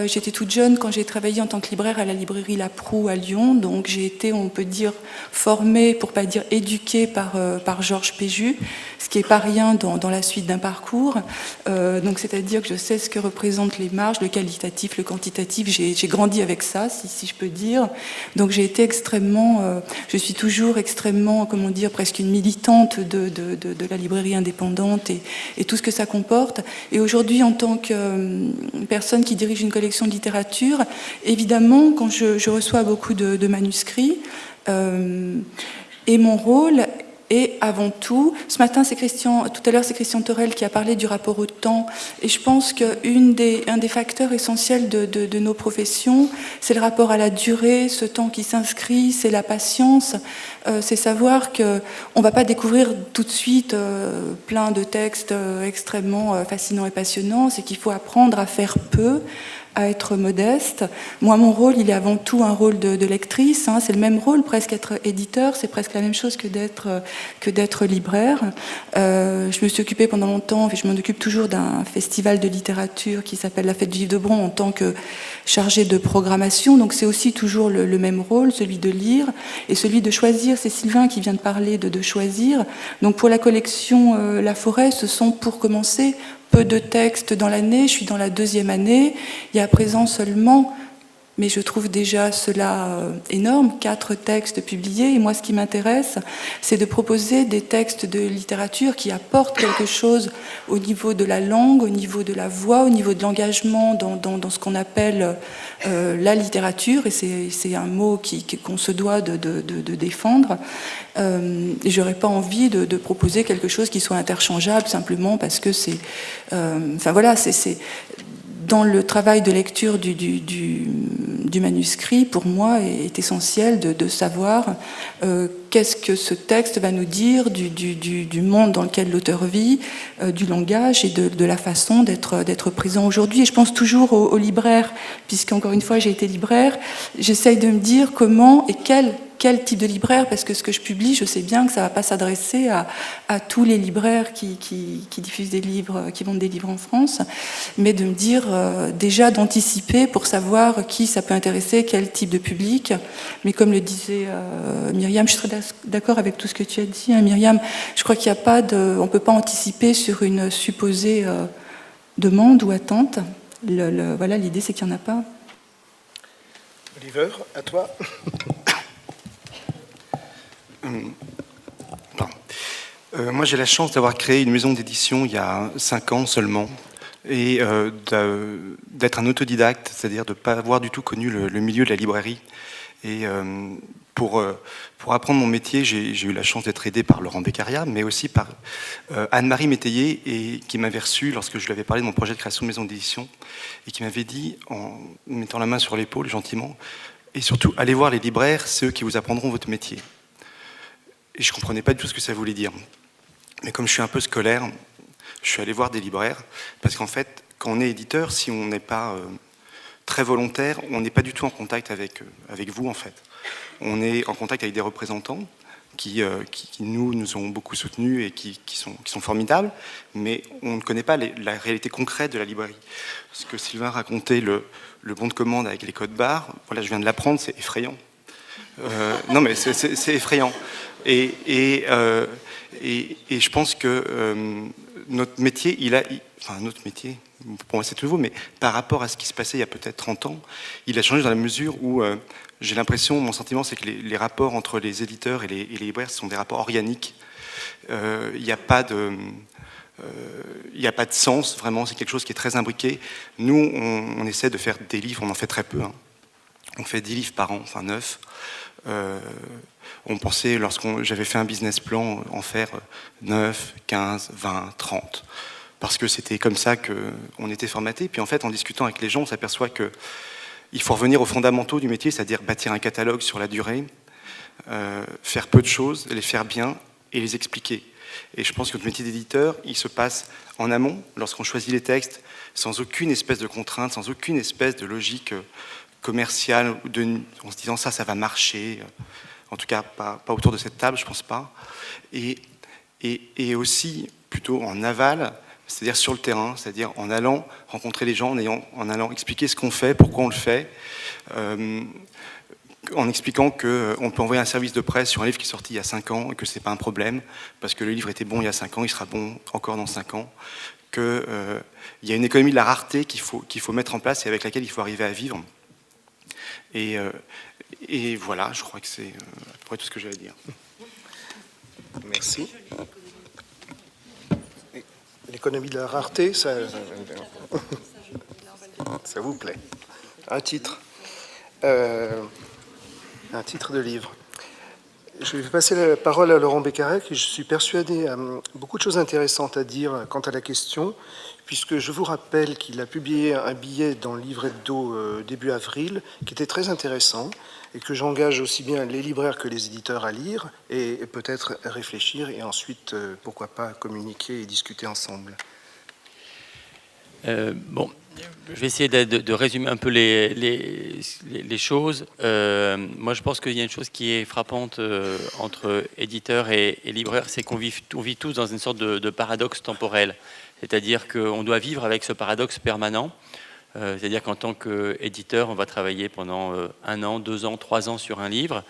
J'étais toute jeune quand j'ai travaillé en tant que libraire à la librairie La Proue à Lyon, donc j'ai été, on peut dire, formée, pour pas dire éduquée par Georges Péju, ce qui n'est pas rien dans la suite d'un parcours. Donc c'est-à-dire que je sais ce que représentent les marges, le qualitatif, le quantitatif. J'ai grandi avec ça, si je peux dire. Donc j'ai été je suis toujours extrêmement, comment dire, presque une militante de la librairie indépendante et tout ce que ça comporte. Et aujourd'hui, en tant que personne qui dirige une collection de littérature, évidemment, quand je reçois beaucoup de manuscrits, et mon rôle est avant tout, tout à l'heure c'est Christian Torel qui a parlé du rapport au temps, et je pense qu'un des facteurs essentiels de nos professions, c'est le rapport à la durée, ce temps qui s'inscrit, c'est la patience, c'est savoir qu'on ne va pas découvrir tout de suite plein de textes extrêmement fascinants et passionnants, c'est qu'il faut apprendre à faire peu, à être modeste. Moi, mon rôle, il est avant tout un rôle de lectrice. Hein. C'est le même rôle, presque être éditeur, c'est presque la même chose que d'être libraire. Je me suis occupée pendant longtemps, et je m'en occupe toujours, d'un festival de littérature qui s'appelle la Fête du Livre de Bron en tant que chargée de programmation. Donc c'est aussi toujours le même rôle, celui de lire et celui de choisir. C'est Sylvain qui vient de parler de choisir. Donc pour la collection La Forêt, ce sont pour commencer peu de textes dans l'année, je suis dans la 2e année, il y a à présent seulement, mais je trouve déjà cela énorme, 4 textes publiés, et moi ce qui m'intéresse, c'est de proposer des textes de littérature qui apportent quelque chose au niveau de la langue, au niveau de la voix, au niveau de l'engagement dans ce qu'on appelle la littérature, et c'est un mot qu'on se doit de défendre. Et j'aurais pas envie de proposer quelque chose qui soit interchangeable simplement parce que c'est dans le travail de lecture du manuscrit, pour moi, est essentiel de savoir qu'est-ce que ce texte va nous dire du monde dans lequel l'auteur vit, du langage et de la façon d'être présent aujourd'hui. Et je pense toujours aux libraires, puisqu'encore une fois, j'ai été libraire. J'essaye de me dire comment et quel type de libraire, parce que ce que je publie, je sais bien que ça ne va pas s'adresser à tous les libraires qui diffusent des livres, qui vendent des livres en France, mais de me dire déjà d'anticiper pour savoir qui ça peut intéresser, quel type de public. Mais comme le disait Myriam, je suis très d'accord avec tout ce que tu as dit, hein, Myriam, je crois qu'il n'y a pas on ne peut pas anticiper sur une supposée demande ou attente. Voilà, l'idée c'est qu'il n'y en a pas. Oliver, à toi. Moi, j'ai la chance d'avoir créé une maison d'édition il y a 5 ans seulement, et d'être un autodidacte, c'est-à-dire de ne pas avoir du tout connu le milieu de la librairie. Et pour apprendre mon métier, j'ai eu la chance d'être aidé par Laurent Beccaria, mais aussi par Anne-Marie Métayer, et qui m'avait reçu lorsque je lui avais parlé de mon projet de création de maison d'édition, et qui m'avait dit, en mettant la main sur l'épaule gentiment, et surtout, allez voir les libraires, c'est eux qui vous apprendront votre métier. Et je ne comprenais pas du tout ce que ça voulait dire. Mais comme je suis un peu scolaire, je suis allé voir des libraires, parce qu'en fait, quand on est éditeur, si on n'est pas très volontaire, on n'est pas du tout en contact avec vous, en fait. On est en contact avec des représentants qui nous ont beaucoup soutenus et qui sont formidables, mais on ne connaît pas la réalité concrète de la librairie. Ce que Sylvain racontait, le bon de commande avec les codes barres, voilà, je viens de l'apprendre, c'est effrayant. Non, mais c'est effrayant. Et je pense que notre métier, notre métier, pour moi c'est nouveau, mais par rapport à ce qui se passait il y a peut-être 30 ans, il a changé dans la mesure où j'ai l'impression, mon sentiment, c'est que les rapports entre les éditeurs et les libraires sont des rapports organiques. Il n'y a pas de sens, vraiment, c'est quelque chose qui est très imbriqué. Nous, on essaie de faire des livres, on en fait très peu. Hein. On fait 10 livres par an, enfin 9. On pensait, j'avais fait un business plan, en faire 9, 15, 20, 30. Parce que c'était comme ça qu'on était formaté. Puis en fait, en discutant avec les gens, on s'aperçoit qu'il faut revenir aux fondamentaux du métier, c'est-à-dire bâtir un catalogue sur la durée, faire peu de choses, les faire bien et les expliquer. Et je pense que notre métier d'éditeur, il se passe en amont, lorsqu'on choisit les textes, sans aucune espèce de contrainte, sans aucune espèce de logique commerciale, en se disant ça va marcher. En tout cas, pas autour de cette table, je pense pas. Et aussi, plutôt en aval, c'est-à-dire sur le terrain, c'est-à-dire en allant rencontrer les gens, en allant expliquer ce qu'on fait, pourquoi on le fait, en expliquant qu'on peut envoyer un service de presse sur un livre qui est sorti il y a 5 ans et que c'est pas un problème, parce que le livre était bon il y a 5 ans, il sera bon encore dans 5 ans, qu'il y a une économie de la rareté qu'il faut mettre en place et avec laquelle il faut arriver à vivre. Et voilà, je crois que c'est à peu près tout ce que j'avais à dire. Merci. L'économie de la rareté, ça vous plaît. Un titre de livre. Je vais passer la parole à Laurent Beccaria, qui, je suis persuadé, a beaucoup de choses intéressantes à dire quant à la question, puisque je vous rappelle qu'il a publié un billet dans le livre hebdo début avril, qui était très intéressant, et que j'engage aussi bien les libraires que les éditeurs à lire, et peut-être réfléchir, et ensuite, pourquoi pas, communiquer et discuter ensemble. Bon, je vais essayer de résumer un peu les choses. Moi, je pense qu'il y a une chose qui est frappante entre éditeurs et libraires, c'est qu'on vit tous dans une sorte de paradoxe temporel. C'est-à-dire qu'on doit vivre avec ce paradoxe permanent. C'est-à-dire qu'en tant qu'éditeur, on va travailler pendant 1 an, 2 ans, 3 ans sur un livre.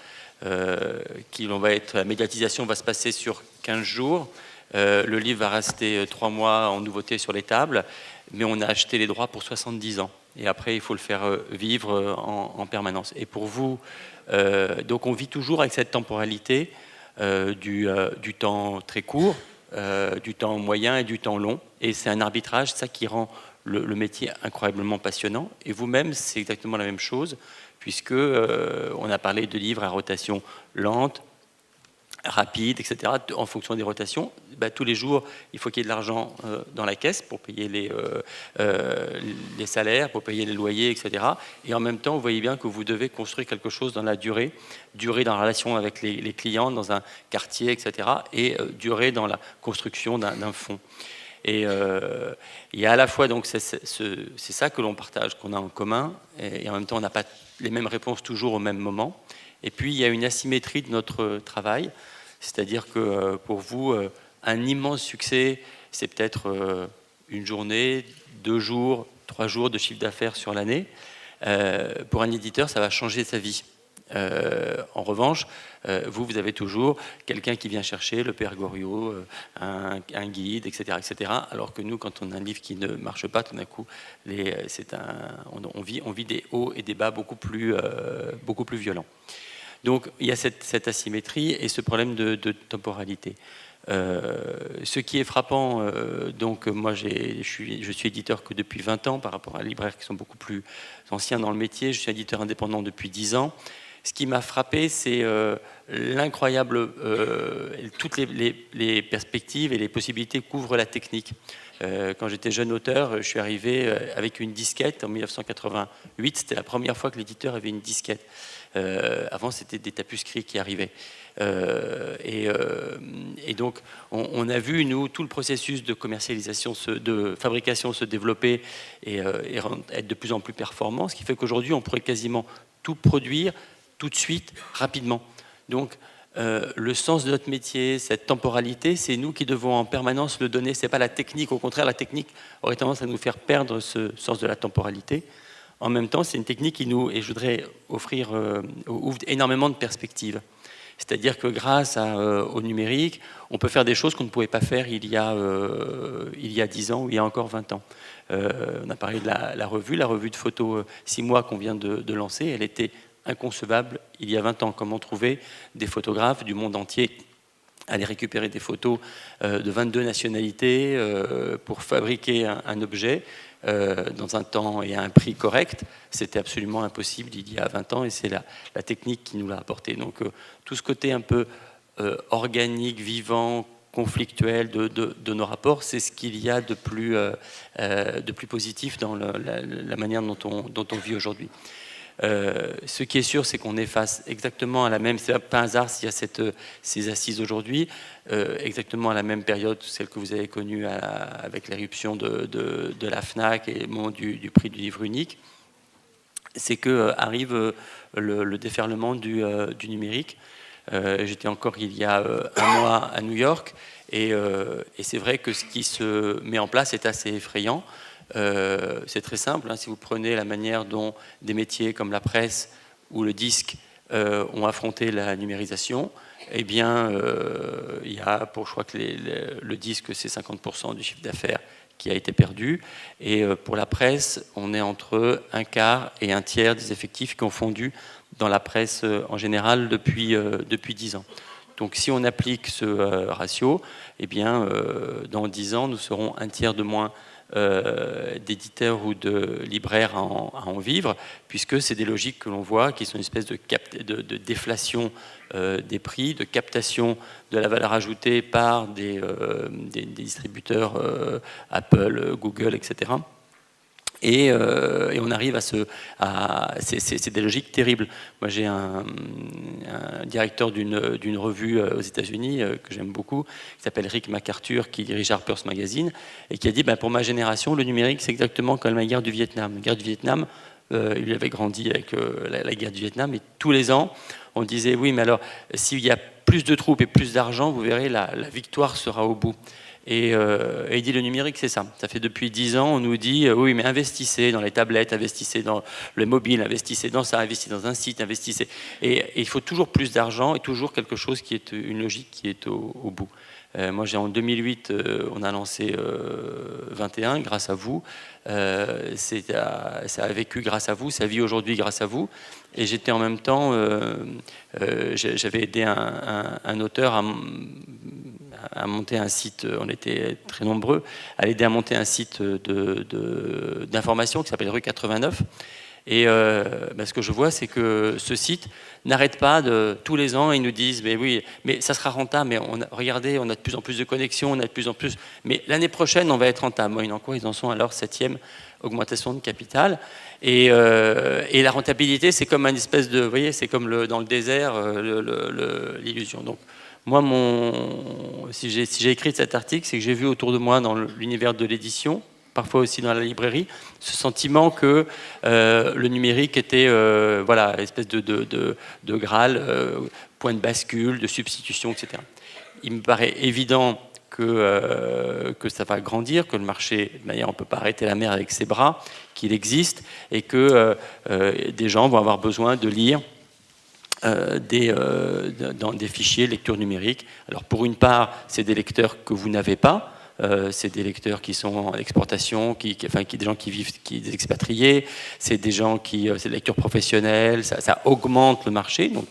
La médiatisation va se passer sur 15 jours. Le livre va rester 3 mois en nouveauté sur les tables, mais on a acheté les droits pour 70 ans. Et après, il faut le faire vivre en permanence. Et pour vous, donc on vit toujours avec cette temporalité du temps très court, du temps moyen et du temps long. Et c'est un arbitrage, ça qui rend le métier incroyablement passionnant. Et vous-même, c'est exactement la même chose, puisque on a parlles de livres à rotation lente, rapide, etc. En fonction des rotations, tous les jours, il faut qu'il y ait de l'argent dans la caisse pour payer les salaires, pour payer les loyers, etc. Et en même temps, vous voyez bien que vous devez construire quelque chose dans la durée dans la relation avec les clients, dans un quartier, etc. Et durer dans la construction d'un fonds. Et il y a à la fois, donc, c'est ça que l'on partage, qu'on a en commun, et en même temps, on n'a pas les mêmes réponses toujours au même moment. Et puis, il y a une asymétrie de notre travail, c'est-à-dire que pour vous, un immense succès, c'est peut-être 1 journée, 2 jours, 3 jours de chiffre d'affaires sur l'année. Pour un éditeur, ça va changer sa vie. En revanche, vous avez toujours quelqu'un qui vient chercher le père Goriot, un guide, etc., etc. Alors que nous, quand on a un livre qui ne marche pas, tout d'un coup, on vit des hauts et des bas beaucoup plus violents. Donc il y a cette asymétrie et ce problème de temporalité. Ce qui est frappant, donc moi je suis éditeur que depuis 20 ans par rapport à les libraires qui sont beaucoup plus anciens dans le métier. Je suis éditeur indépendant depuis 10 ans. Ce qui m'a frappé, c'est l'incroyable, toutes les perspectives et les possibilités qu'ouvre la technique. Quand j'étais jeune auteur, je suis arrivé avec une disquette en 1988. C'était la première fois que l'éditeur avait une disquette. Avant, c'était des tapuscrits qui arrivaient. Et donc, on a vu, nous, tout le processus de commercialisation, de fabrication se développer et être de plus en plus performant, ce qui fait qu'aujourd'hui, on pourrait quasiment tout produire tout de suite, rapidement. Donc, le sens de notre métier, cette temporalité, c'est nous qui devons en permanence le donner. C'est pas la technique. Au contraire, la technique aurait tendance à nous faire perdre ce sens de la temporalité. En même temps, c'est une technique qui nous, et je voudrais ouvre énormément de perspectives. C'est-à-dire que grâce au numérique, on peut faire des choses qu'on ne pouvait pas faire il y a 10 ans ou il y a encore 20 ans. On a parlé de la revue de photos 6 mois qu'on vient de lancer. Elle était inconcevable il y a 20 ans. Comment trouver des photographes du monde entier, aller récupérer des photos de 22 nationalités pour fabriquer un objet dans un temps et à un prix correct, c'était absolument impossible il y a 20 ans et c'est la technique qui nous l'a apporté. Donc tout ce côté un peu organique, vivant, conflictuel de nos rapports, c'est ce qu'il y a de plus positif dans la manière dont on vit aujourd'hui. Ce qui est sûr, c'est qu'on est face exactement à la même, c'est pas un hasard s'il y a ces assises aujourd'hui, exactement à la même période, celle que vous avez connue avec l'éruption de la FNAC et le moment du prix du livre unique, c'est que arrive le déferlement du numérique. J'étais encore il y a un mois à New York et c'est vrai que ce qui se met en place est assez effrayant. C'est très simple, hein, si vous prenez la manière dont des métiers comme la presse ou le disque ont affronté la numérisation, eh bien, il y a, je crois que le disque, c'est 50% du chiffre d'affaires qui a été perdu, et pour la presse, on est entre un quart et un tiers des effectifs qui ont fondu dans la presse en général depuis 10 ans. Donc si on applique ce ratio, eh bien, dans 10 ans, nous serons un tiers de moins d'éditeurs ou de libraires à en vivre, puisque c'est des logiques que l'on voit qui sont une espèce de déflation des prix, de captation de la valeur ajoutée par des distributeurs Apple, Google, etc. Et on arrive c'est des logiques terribles. Moi, j'ai un directeur d'une revue aux États-Unis que j'aime beaucoup, qui s'appelle Rick MacArthur, qui dirige Harper's Magazine, et qui a dit pour ma génération, le numérique, c'est exactement comme la guerre du Vietnam. La guerre du Vietnam, il avait grandi avec la guerre du Vietnam, et tous les ans, on disait oui, mais alors, s'il y a plus de troupes et plus d'argent, vous verrez, la victoire sera au bout. Et il dit le numérique, c'est ça. Ça fait depuis 10 ans, on nous dit oui, mais investissez dans les tablettes, investissez dans le mobile, investissez dans ça, investissez dans un site, investissez. Et il faut toujours plus d'argent et toujours quelque chose qui est une logique qui est au bout. Moi, en 2008, on a lancé 21 grâce à vous. Ça a vécu grâce à vous, ça vit aujourd'hui grâce à vous. Et j'étais en même temps, j'avais aidé un auteur à monter un site, on était très nombreux, à l'aider à monter un site d'information qui s'appelle Rue 89. Et ce que je vois, c'est que ce site n'arrête pas tous les ans, ils nous disent mais oui, mais ça sera rentable, mais regardez, on a de plus en plus de connexions, on a de plus en plus, mais l'année prochaine, on va être rentable. Moyennant quoi, ils en sont à leur 7e augmentation de capital. Et la rentabilité, c'est comme une espèce de, vous voyez, c'est comme dans le désert, l'illusion. Donc, moi, si j'ai écrit cet article, c'est que j'ai vu autour de moi, dans l'univers de l'édition, parfois aussi dans la librairie, ce sentiment que le numérique était espèce de Graal, point de bascule, de substitution, etc. Il me paraît évident que ça va grandir, que le marché, de manière, on ne peut pas arrêter la mer avec ses bras, qu'il existe, et que des gens vont avoir besoin de lire dans des fichiers lecture numérique. Alors pour une part, c'est des lecteurs que vous n'avez pas, c'est des lecteurs qui sont en exportation, des gens qui vivent, des expatriés, c'est des gens c'est des lectures professionnelles, ça augmente le marché, donc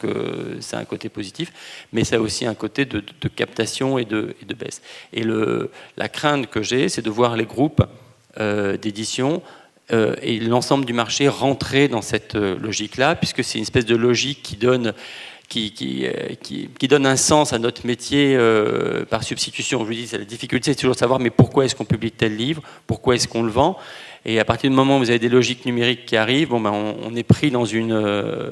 c'est un côté positif, mais ça a aussi un côté de captation et de baisse. Et la crainte que j'ai, c'est de voir les groupes d'édition et l'ensemble du marché rentrer dans cette logique-là, puisque c'est une espèce de logique qui donne un sens à notre métier par substitution. Je vous dis, la difficulté, c'est toujours de savoir mais pourquoi est-ce qu'on publie tel livre, pourquoi est-ce qu'on le vend. Et à partir du moment où vous avez des logiques numériques qui arrivent, on est pris dans une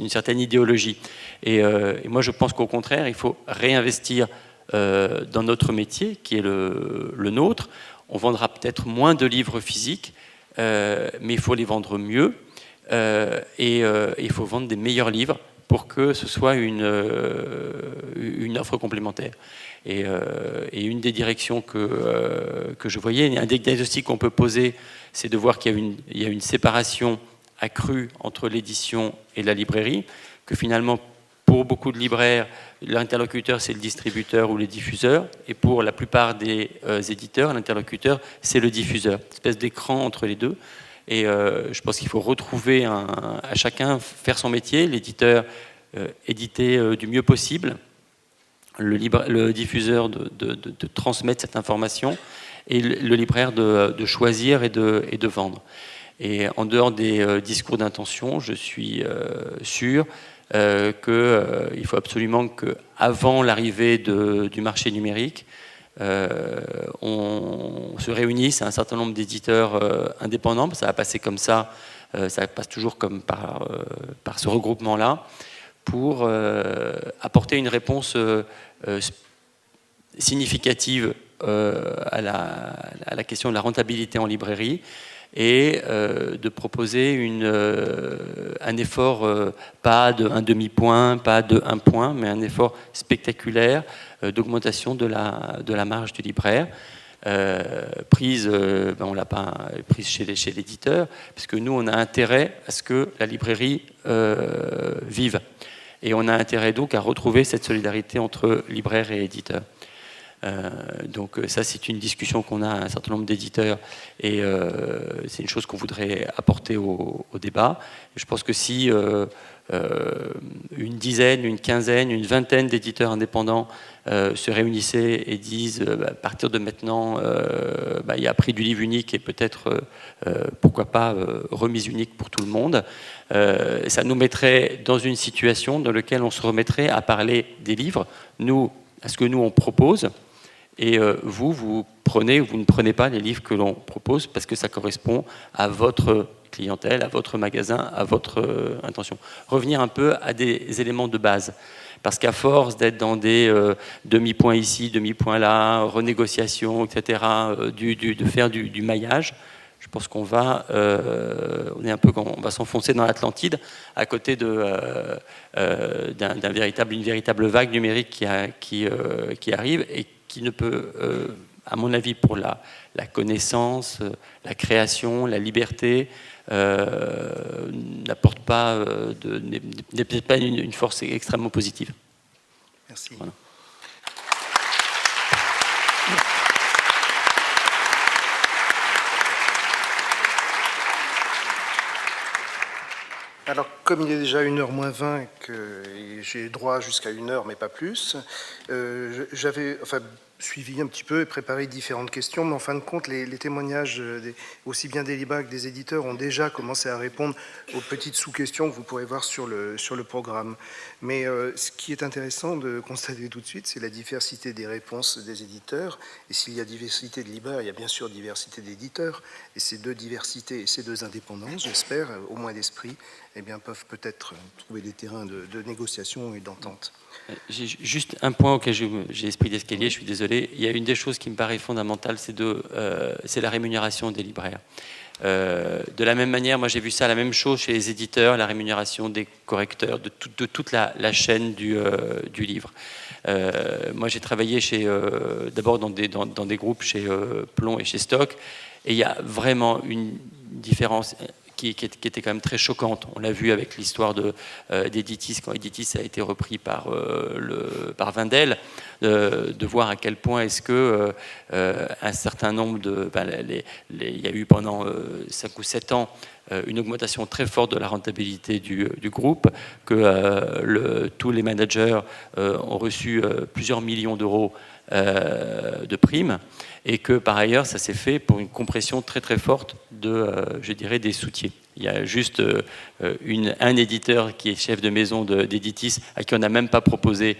certaine idéologie. Et moi, je pense qu'au contraire, il faut réinvestir dans notre métier, qui est le nôtre. On vendra peut-être moins de livres physiques, mais il faut les vendre mieux. Et il faut vendre des meilleurs livres pour que ce soit une offre complémentaire. Et une des directions que je voyais, un des diagnostics qu'on peut poser, c'est de voir qu'il y a une séparation accrue entre l'édition et la librairie, que finalement, pour beaucoup de libraires, l'interlocuteur, c'est le distributeur ou le diffuseur, et pour la plupart des éditeurs, l'interlocuteur, c'est le diffuseur. Une espèce d'écran entre les deux. Et je pense qu'il faut retrouver à chacun faire son métier, l'éditeur éditer du mieux possible, le diffuseur de transmettre cette information, et le libraire de choisir et de vendre. Et en dehors des discours d'intention, je suis sûr qu'il faut absolument qu'avant l'arrivée du marché numérique, on se réunisse un certain nombre d'éditeurs indépendants. Ça va passer comme ça passe toujours comme par ce regroupement-là, pour apporter une réponse significative à la question de la rentabilité en librairie, et de proposer un effort, pas de 1 demi-point, pas de 1 point, mais un effort spectaculaire d'augmentation de la marge du libraire, prise, on ne l'a pas prise chez l'éditeur, parce que nous, on a intérêt à ce que la librairie vive. Et on a intérêt donc à retrouver cette solidarité entre libraire et éditeur. Donc ça, c'est une discussion qu'on a à un certain nombre d'éditeurs, et c'est une chose qu'on voudrait apporter au débat. Et je pense que si une dizaine, une quinzaine, une vingtaine d'éditeurs indépendants se réunissaient et disent à partir de maintenant, il y a prix du livre unique et peut-être, pourquoi pas, remise unique pour tout le monde, ça nous mettrait dans une situation dans laquelle on se remettrait à parler des livres, à ce que nous on propose. Et vous prenez ou vous ne prenez pas les livres que l'on propose parce que ça correspond à votre clientèle, à votre magasin, à votre intention. Revenir un peu à des éléments de base. Parce qu'à force d'être dans des demi-points ici, demi-points là, renégociation, etc., de faire du maillage, je pense qu'on va, on va s'enfoncer dans l'Atlantide à côté d'une véritable vague numérique qui arrive et qui ne peut, à mon avis, pour la connaissance, la création, la liberté, n'apporte pas, n'est peut-être pas une force extrêmement positive. Merci. Voilà. Alors, comme il est déjà 1h moins 20 et que j'ai droit jusqu'à 1h, mais pas plus, j'avais suivi un petit peu et préparé différentes questions, mais en fin de compte, les témoignages, aussi bien des libraires que des éditeurs, ont déjà commencé à répondre aux petites sous-questions que vous pourrez voir sur le programme. Mais ce qui est intéressant de constater tout de suite, c'est la diversité des réponses des éditeurs. Et s'il y a diversité de libraires, il y a bien sûr diversité d'éditeurs. Et ces deux diversités et ces deux indépendances, j'espère, au moins d'esprit, peuvent peut-être trouver des terrains de négociation et d'entente. J'ai juste un point auquel j'ai esprit d'escalier, je suis désolé. Il y a une des choses qui me paraît fondamentale, c'est la rémunération des libraires. De la même manière, moi j'ai vu ça, la même chose chez les éditeurs, la rémunération des correcteurs, de toute la chaîne du livre. Moi j'ai travaillé d'abord dans des groupes chez Plon et chez Stock, et il y a vraiment une différence qui était quand même très choquante. On l'a vu avec l'histoire d'Editis, quand Editis a été repris par Wendel. de voir à quel point est-ce que un certain nombre de... il y a eu pendant 5 ou 7 ans une augmentation très forte de la rentabilité du groupe, que tous les managers ont reçu plusieurs millions d'euros de primes, et que par ailleurs ça s'est fait pour une compression très très forte je dirais, des soutiers. Il y a juste un éditeur qui est chef de maison d'Editis à qui on n'a même pas proposé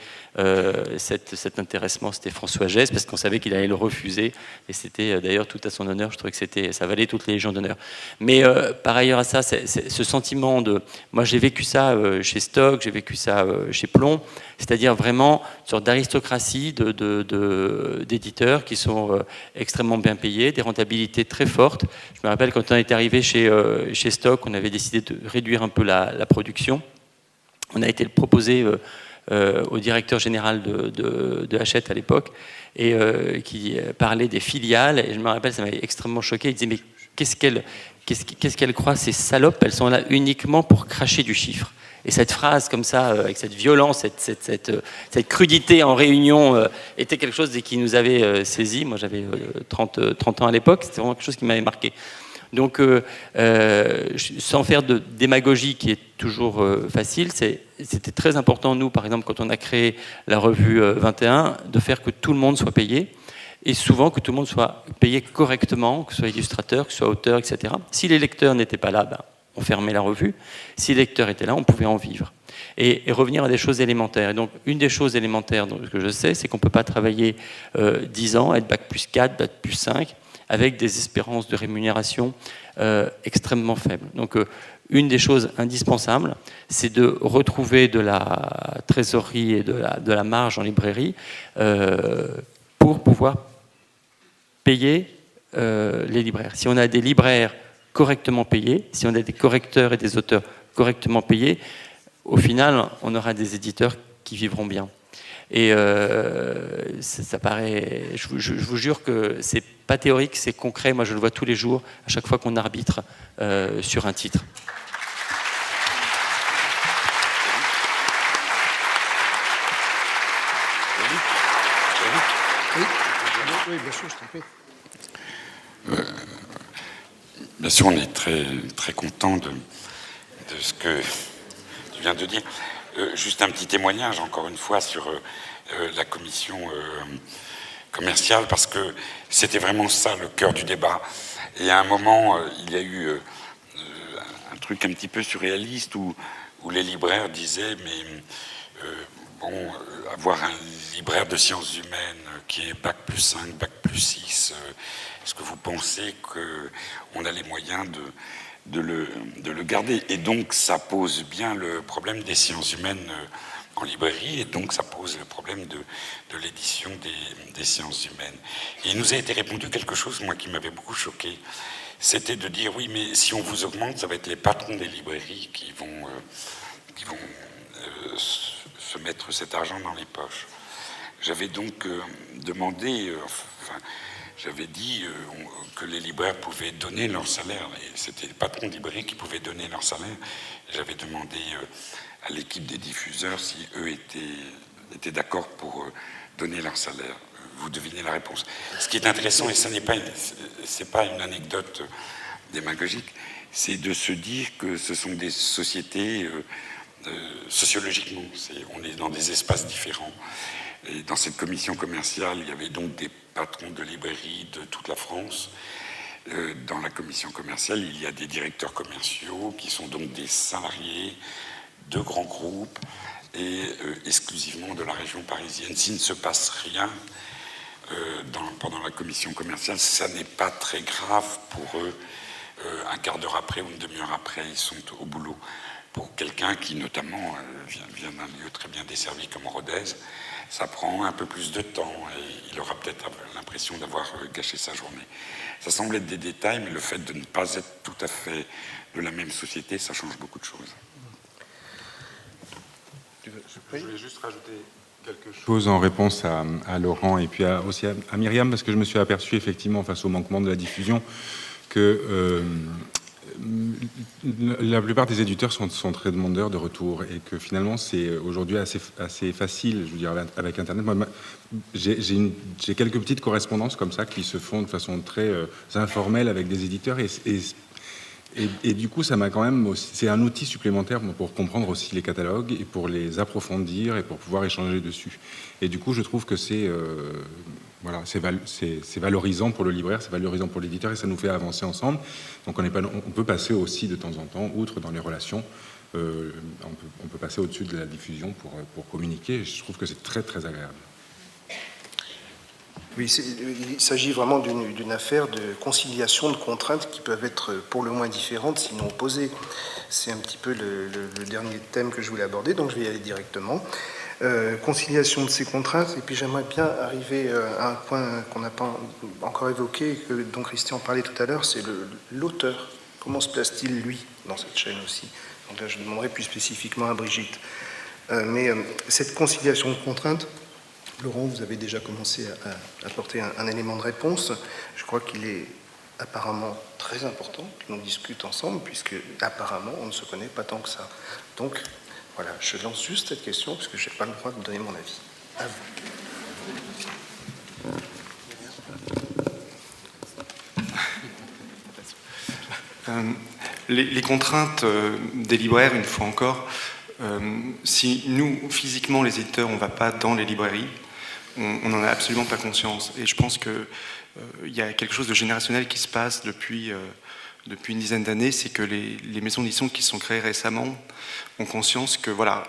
cet intéressement, c'était François Gesse, parce qu'on savait qu'il allait le refuser, et c'était d'ailleurs tout à son honneur. Je trouvais que ça valait toutes les légions d'honneur. Mais par ailleurs à ça, ce sentiment de... Moi j'ai vécu ça chez Stock, j'ai vécu ça chez Plomb, c'est-à-dire vraiment une sorte d'aristocratie d'éditeurs qui sont extrêmement bien payés, des rentabilités très fortes. Je me rappelle quand on est arrivé chez Stock, on avait décidé de réduire un peu la production. On a été proposé au directeur général de Hachette à l'époque, et qui parlait des filiales, et je me rappelle, ça m'avait extrêmement choqué. Il disait, mais qu'est-ce qu'elles croient, ces salopes? Elles sont là uniquement pour cracher du chiffre. Et cette phrase comme ça, avec cette violence, cette crudité en réunion, était quelque chose qui nous avait saisi. Moi j'avais 30 ans à l'époque, c'était vraiment quelque chose qui m'avait marqué. Donc, sans faire de démagogie qui est toujours facile, c'était très important, nous, par exemple, quand on a créé la revue 21, de faire que tout le monde soit payé, et souvent que tout le monde soit payé correctement, que ce soit illustrateur, que ce soit auteur, etc. Si les lecteurs n'étaient pas là, on fermait la revue. Si les lecteurs étaient là, on pouvait en vivre. Et revenir à des choses élémentaires. Et donc, une des choses élémentaires que je sais, c'est qu'on ne peut pas travailler 10 ans, être bac plus 4, bac plus 5, avec des espérances de rémunération extrêmement faibles. Donc, une des choses indispensables, c'est de retrouver de la trésorerie et de la marge en librairie pour pouvoir payer les libraires. Si on a des libraires correctement payés, si on a des correcteurs et des auteurs correctement payés, au final, on aura des éditeurs qui vivront bien. Et ça paraît... Je vous jure que c'est pas théorique, c'est concret. Moi, je le vois tous les jours, à chaque fois qu'on arbitre sur un titre. Oui, bien sûr, je t'en prie. Bien sûr, on est très, très content de ce que tu viens de dire. Juste un petit témoignage, encore une fois, sur la commission commerciale, parce que c'était vraiment ça, le cœur du débat. Et à un moment, il y a eu un truc un petit peu surréaliste où les libraires disaient, mais avoir un libraire de sciences humaines qui est bac plus 5, bac plus 6, est-ce que vous pensez qu'on a les moyens de le garder? Et donc ça pose bien le problème des sciences humaines en librairie, et donc ça pose le problème de l'édition des sciences humaines. Et il nous a été répondu quelque chose, moi, qui m'avait beaucoup choqué. C'était de dire, oui, mais si on vous augmente, ça va être les patrons des librairies qui vont se mettre cet argent dans les poches. J'avais donc demandé, j'avais dit que les libraires pouvaient donner leur salaire, et c'était les patrons de librairie qui pouvaient donner leur salaire. J'avais demandé à l'équipe des diffuseurs si eux étaient d'accord pour donner leur salaire. Vous devinez la réponse. Ce qui est intéressant, et ce n'est pas une anecdote démagogique, c'est de se dire que ce sont des sociétés, sociologiquement, on est dans des espaces différents. Et dans cette commission commerciale, il y avait donc des patrons de librairies de toute la France. Dans la commission commerciale, il y a des directeurs commerciaux qui sont donc des salariés de grands groupes et exclusivement de la région parisienne. S'il ne se passe rien pendant la commission commerciale, ça n'est pas très grave pour eux. Un quart d'heure après ou une demi-heure après, ils sont au boulot. Pour quelqu'un qui, notamment, vient d'un lieu très bien desservi comme Rodez, ça prend un peu plus de temps et il aura peut-être l'impression d'avoir gâché sa journée. Ça semble être des détails, mais le fait de ne pas être tout à fait de la même société, ça change beaucoup de choses. Je voulais juste rajouter quelque chose en réponse à Laurent et puis aussi à Myriam, parce que je me suis aperçu effectivement face au manquement de la diffusion que La plupart des éditeurs sont très demandeurs de retour et que finalement c'est aujourd'hui assez facile, je veux dire, avec Internet. Moi, j'ai quelques petites correspondances comme ça qui se font de façon très informelle avec des éditeurs et du coup, ça m'a quand même aussi, c'est un outil supplémentaire pour comprendre aussi les catalogues et pour les approfondir et pour pouvoir échanger dessus. Et du coup, je trouve que c'est valorisant pour le libraire, c'est valorisant pour l'éditeur et ça nous fait avancer ensemble. Donc on peut passer aussi de temps en temps, outre dans les relations, on peut passer au-dessus de la diffusion pour communiquer. Et je trouve que c'est très très agréable. Oui, il s'agit vraiment d'une affaire de conciliation de contraintes qui peuvent être pour le moins différentes, sinon opposées. C'est un petit peu le dernier thème que je voulais aborder, donc je vais y aller directement. Conciliation de ces contraintes, et puis j'aimerais bien arriver à un point qu'on n'a pas encore évoqué, dont Christian parlait tout à l'heure, c'est l'auteur. Comment se place-t-il, lui, dans cette chaîne aussi? Donc là, je demanderai plus spécifiquement à Brigitte. Mais cette conciliation de contraintes, Laurent, vous avez déjà commencé à apporter un élément de réponse. Je crois qu'il est apparemment très important que l'on discute ensemble, puisque apparemment on ne se connaît pas tant que ça. Donc voilà, je lance juste cette question, puisque je n'ai pas le droit de donner mon avis. À vous. Les contraintes des libraires, une fois encore, si nous, physiquement, les éditeurs, on ne va pas dans les librairies, on n'en a absolument pas conscience. Et je pense qu'il y a quelque chose de générationnel qui se passe depuis une dizaine d'années, c'est que les maisons d'édition qui sont créées récemment ont conscience que voilà,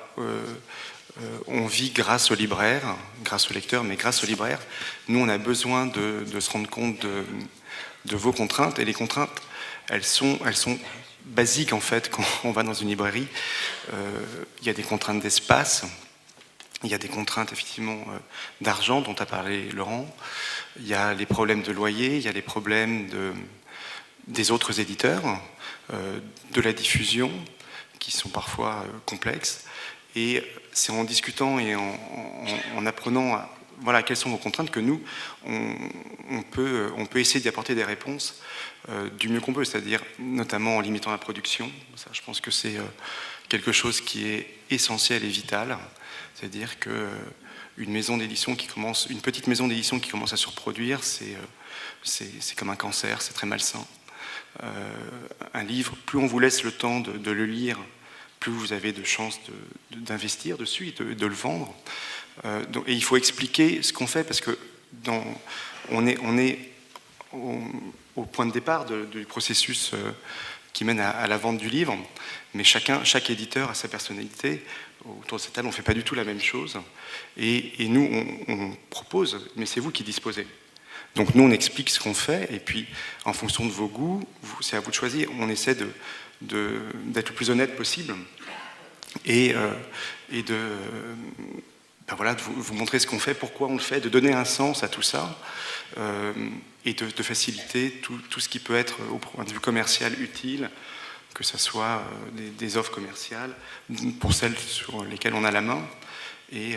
on vit grâce aux libraires, grâce aux lecteurs, mais grâce aux libraires. Nous, on a besoin de se rendre compte de vos contraintes, et les contraintes, elles sont basiques en fait quand on va dans une librairie. Il y a des contraintes d'espace. Il y a des contraintes effectivement d'argent dont a parlé Laurent. Il y a les problèmes de loyer, il y a les problèmes des autres éditeurs, de la diffusion, qui sont parfois complexes. Et c'est en discutant et en apprenant voilà, quelles sont vos contraintes que nous, on peut essayer d'y apporter des réponses du mieux qu'on peut, c'est-à-dire notamment en limitant la production. Ça, je pense que c'est quelque chose qui est essentiel et vital. C'est-à-dire qu'une maison d'édition une petite maison d'édition qui commence à se reproduire, c'est comme un cancer, c'est très malsain. Un livre, plus on vous laisse le temps de le lire, plus vous avez de chances d'investir dessus et de le vendre. Et il faut expliquer ce qu'on fait, parce que on est au point de départ du processus qui mène à la vente du livre, mais chaque éditeur a sa personnalité. Autour de cette table, on ne fait pas du tout la même chose. Et nous, on propose, mais c'est vous qui disposez. Donc nous, on explique ce qu'on fait, et puis en fonction de vos goûts, c'est à vous de choisir. On essaie d'être le plus honnête possible et de vous montrer ce qu'on fait, pourquoi on le fait, de donner un sens à tout ça, et de faciliter tout ce qui peut être, au point de vue commercial, utile, que ce soit des offres commerciales, pour celles sur lesquelles on a la main. Et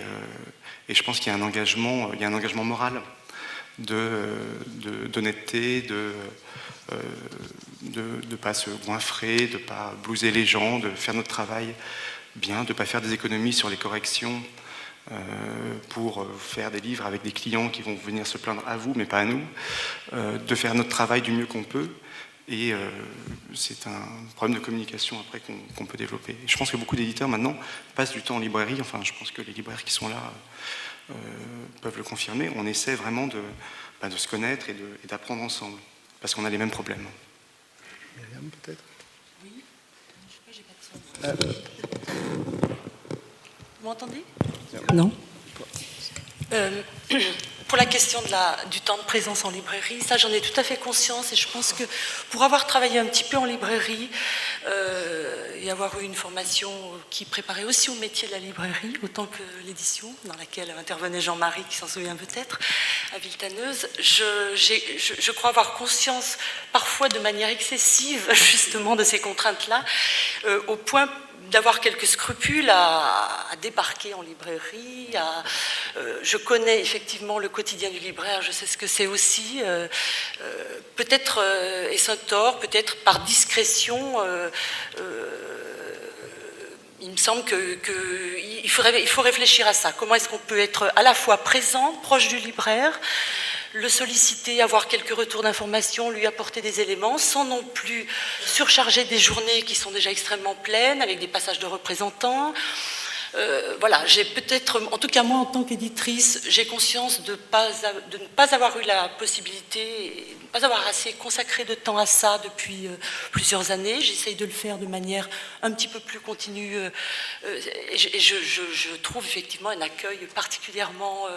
je pense qu'il y a un engagement moral d'honnêteté, de ne pas se goinfrer, de ne pas blouser les gens, de faire notre travail bien, de ne pas faire des économies sur les corrections pour faire des livres avec des clients qui vont venir se plaindre à vous, mais pas à nous, de faire notre travail du mieux qu'on peut. Et c'est un problème de communication après qu'on peut développer. Et je pense que beaucoup d'éditeurs maintenant passent du temps en librairie. Enfin, je pense que les libraires qui sont là peuvent le confirmer. On essaie vraiment de se connaître et d'apprendre ensemble, parce qu'on a les mêmes problèmes. Myriam, peut-être? Oui. Je sais pas, j'ai pas de son. Vous m'entendez? Non. Pour la question du temps de présence en librairie, ça j'en ai tout à fait conscience, et je pense que pour avoir travaillé un petit peu en librairie et avoir eu une formation qui préparait aussi au métier de la librairie, autant que l'édition, dans laquelle intervenait Jean-Marie, qui s'en souvient peut-être, à Villetaneuse, je crois avoir conscience parfois de manière excessive justement de ces contraintes-là, au point d'avoir quelques scrupules à débarquer en librairie. Je connais effectivement le quotidien du libraire, je sais ce que c'est aussi. Peut-être, est-ce un tort, peut-être par discrétion, il me semble qu'il faut réfléchir à ça. Comment est-ce qu'on peut être à la fois présent, proche du libraire, le solliciter, avoir quelques retours d'informations, lui apporter des éléments, sans non plus surcharger des journées qui sont déjà extrêmement pleines, avec des passages de représentants. Voilà, j'ai peut-être, en tout cas moi en tant qu'éditrice, j'ai conscience de ne pas avoir eu la possibilité, de ne pas avoir assez consacré de temps à ça depuis plusieurs années. J'essaye de le faire de manière un petit peu plus continue. Et je trouve effectivement un accueil particulièrement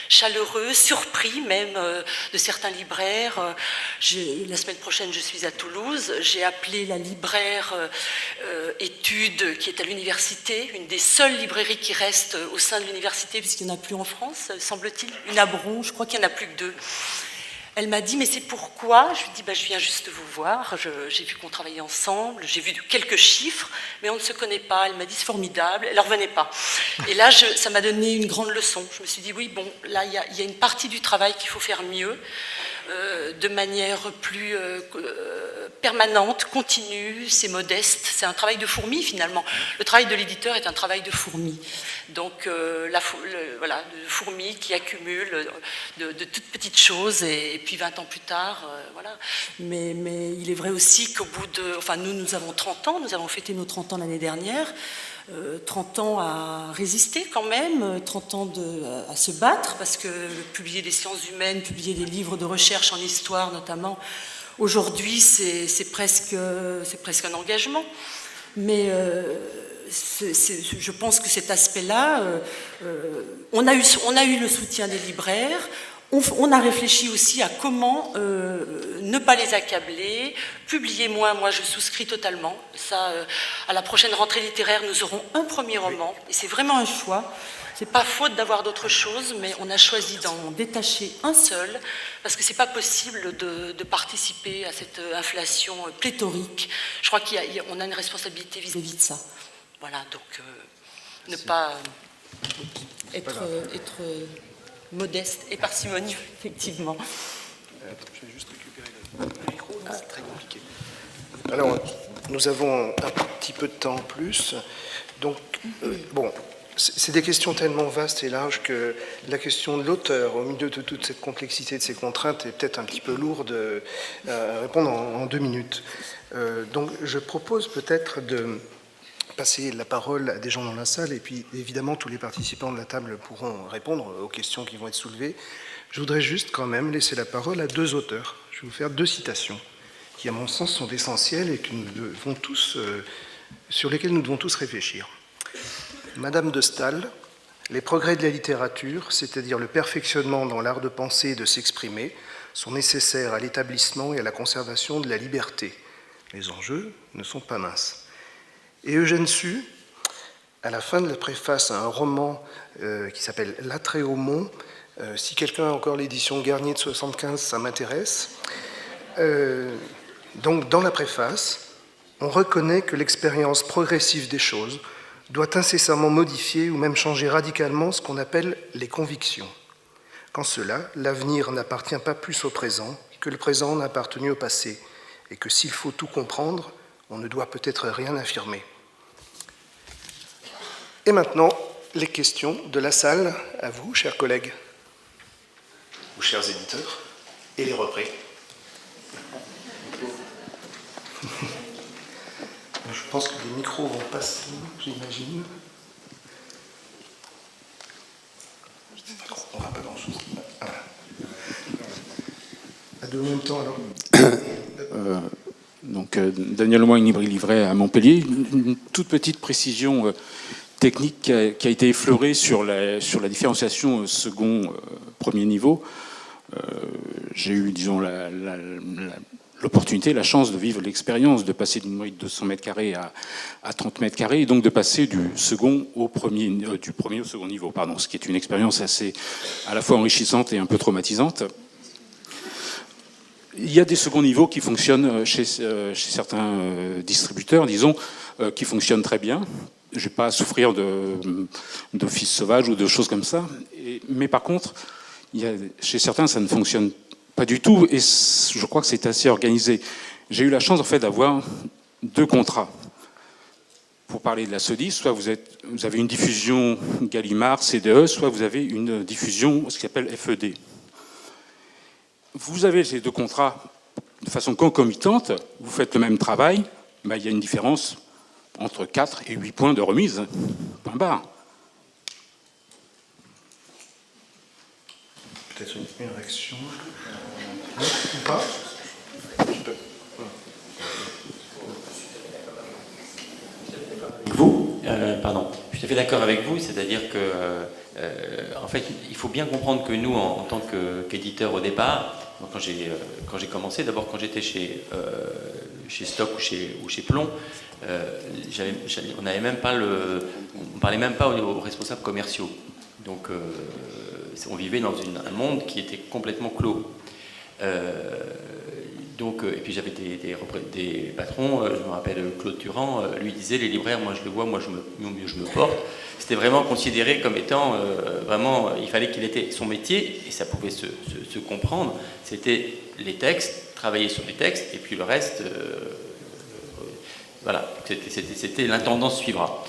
chaleureux, surpris même de certains libraires. La semaine prochaine, je suis à Toulouse. J'ai appelé la libraire études qui est à l'université, une des seules librairies qui reste au sein de l'université, puisqu'il n'y en a plus en France, semble-t-il, une à Bron, je crois qu'il n'y en a plus que 2. Elle m'a dit, mais c'est pourquoi? Je lui ai dit, je viens juste vous voir, j'ai vu qu'on travaillait ensemble, j'ai vu quelques chiffres, mais on ne se connaît pas. Elle m'a dit, c'est formidable, elle n'en revenait pas. Et là, ça m'a donné une grande leçon. Je me suis dit, oui, bon, là, il y a une partie du travail qu'il faut faire mieux, de manière plus permanente, continue, c'est modeste, c'est un travail de fourmi finalement. Le travail de l'éditeur est un travail de fourmi. Donc voilà, de fourmi qui accumule de toutes petites choses et puis 20 ans plus tard, voilà. Mais il est vrai aussi qu'au bout de... Enfin, nous avons 30 ans, nous avons fêté nos 30 ans l'année dernière, 30 ans à résister quand même, 30 ans à se battre, parce que publier des sciences humaines, publier des livres de recherche en histoire notamment, aujourd'hui c'est presque un engagement. Mais je pense que cet aspect-là, on a eu le soutien des libraires. On a réfléchi aussi à comment ne pas les accabler, publier moins. Moi, je souscris totalement. Ça, à la prochaine rentrée littéraire, nous aurons un premier roman, et c'est vraiment un choix. C'est pas faute d'avoir d'autres choses, mais on a choisi d'en détacher un seul, parce que c'est pas possible de participer à cette inflation pléthorique. Je crois qu'on a une responsabilité vis-à-vis de ça. Voilà, donc ne pas être modeste et parcimonieux, effectivement. Je vais juste récupérer le micro, c'est très compliqué. Alors, nous avons un petit peu de temps en plus. Donc, bon, c'est des questions tellement vastes et larges que la question de l'auteur, au milieu de toute cette complexité, de ces contraintes, est peut-être un petit peu lourde à répondre en 2 minutes. Donc, je propose peut-être de passer la parole à des gens dans la salle, et puis évidemment tous les participants de la table pourront répondre aux questions qui vont être soulevées. Je voudrais juste quand même laisser la parole à 2 auteurs. Je vais vous faire 2 citations qui, à mon sens, sont essentielles et que sur lesquelles nous devons tous réfléchir. Madame de Staël, « Les progrès de la littérature, c'est-à-dire le perfectionnement dans l'art de penser et de s'exprimer, sont nécessaires à l'établissement et à la conservation de la liberté. Les enjeux ne sont pas minces. » Et Eugène Sue, à la fin de la préface à un roman qui s'appelle L'attrait au mont, si quelqu'un a encore l'édition Garnier de 75, ça m'intéresse. Donc, dans la préface, on reconnaît que l'expérience progressive des choses doit incessamment modifier ou même changer radicalement ce qu'on appelle les convictions. Qu'en cela, l'avenir n'appartient pas plus au présent que le présent n'a appartenu au passé, et que s'il faut tout comprendre, on ne doit peut-être rien affirmer. Et maintenant, les questions de la salle, à vous, chers collègues, ou chers éditeurs, et les repris. Je pense que les micros vont passer, j'imagine. On n'a pas grand-chose. À 2 en même temps, alors. Donc, Daniel Lemoyne, librairie Livret à Montpellier. Une toute petite précision technique qui a été effleurée sur la différenciation second-premier niveau. J'ai eu, disons, l'opportunité, la chance de vivre l'expérience de passer d'une librairie de 200 mètres carrés à 30 mètres carrés, et donc de passer du premier au second niveau, pardon, ce qui est une expérience assez à la fois enrichissante et un peu traumatisante. Il y a des seconds niveaux qui fonctionnent chez certains distributeurs, disons, qui fonctionnent très bien. Je n'ai pas à souffrir d'office sauvage ou de choses comme ça. Mais par contre, Chez certains, ça ne fonctionne pas du tout, et je crois que c'est assez organisé. J'ai eu la chance, en fait, d'avoir 2 contrats. Pour parler de la SODIS, soit vous avez une diffusion Gallimard, CDE, soit vous avez une diffusion, ce qu'on appelle FED. Vous avez ces 2 contrats de façon concomitante, vous faites le même travail, il y a une différence entre 4 et 8 points de remise. Point barre. Peut-être une réaction. Non, ou pas? Vous pardon, je suis tout à fait d'accord avec vous, c'est-à-dire que, en fait, il faut bien comprendre que nous, en tant qu'éditeurs au départ, quand j'ai commencé, d'abord quand j'étais chez Stock ou chez Plon, on n'avait même pas on parlait même pas aux responsables commerciaux. Donc, on vivait dans un monde qui était complètement clos. Et puis j'avais des patrons, je me rappelle Claude Durand, lui disait, les libraires, moi je le vois, moi mieux je me porte. C'était vraiment considéré comme étant, vraiment, il fallait qu'il ait son métier, et ça pouvait se comprendre, c'était les textes, travailler sur les textes, et puis le reste, voilà, c'était l'intendance suivra.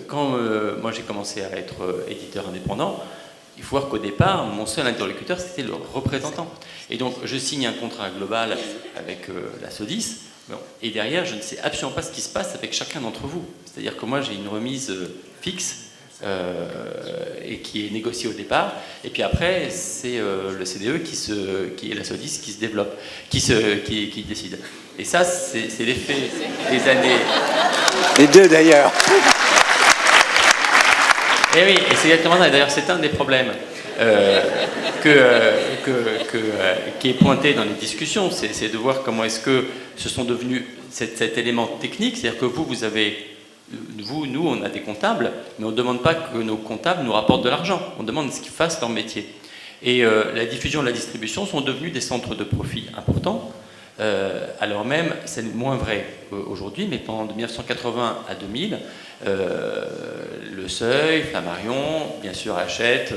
Quand moi j'ai commencé à être éditeur indépendant, il faut voir qu'au départ, mon seul interlocuteur, c'était le représentant. Et donc, je signe un contrat global avec la SODIS, et derrière, je ne sais absolument pas ce qui se passe avec chacun d'entre vous. C'est-à-dire que moi, j'ai une remise fixe, et qui est négociée au départ, et puis après, c'est le CDE qui est la SODIS qui se développe, qui décide. Et ça, c'est l'effet des années... Les deux, d'ailleurs. Et oui, et c'est exactement ça. D'ailleurs, c'est un des problèmes qui est pointé dans les discussions, c'est de voir comment est-ce que ce sont devenus cet élément technique, c'est-à-dire que nous, on a des comptables, mais on ne demande pas que nos comptables nous rapportent de l'argent, on demande ce qu'ils fassent leur métier. Et la diffusion et la distribution sont devenus des centres de profit importants, alors même, c'est moins vrai aujourd'hui, mais pendant 1980 à 2000, Le Seuil, Flammarion, bien sûr Hachette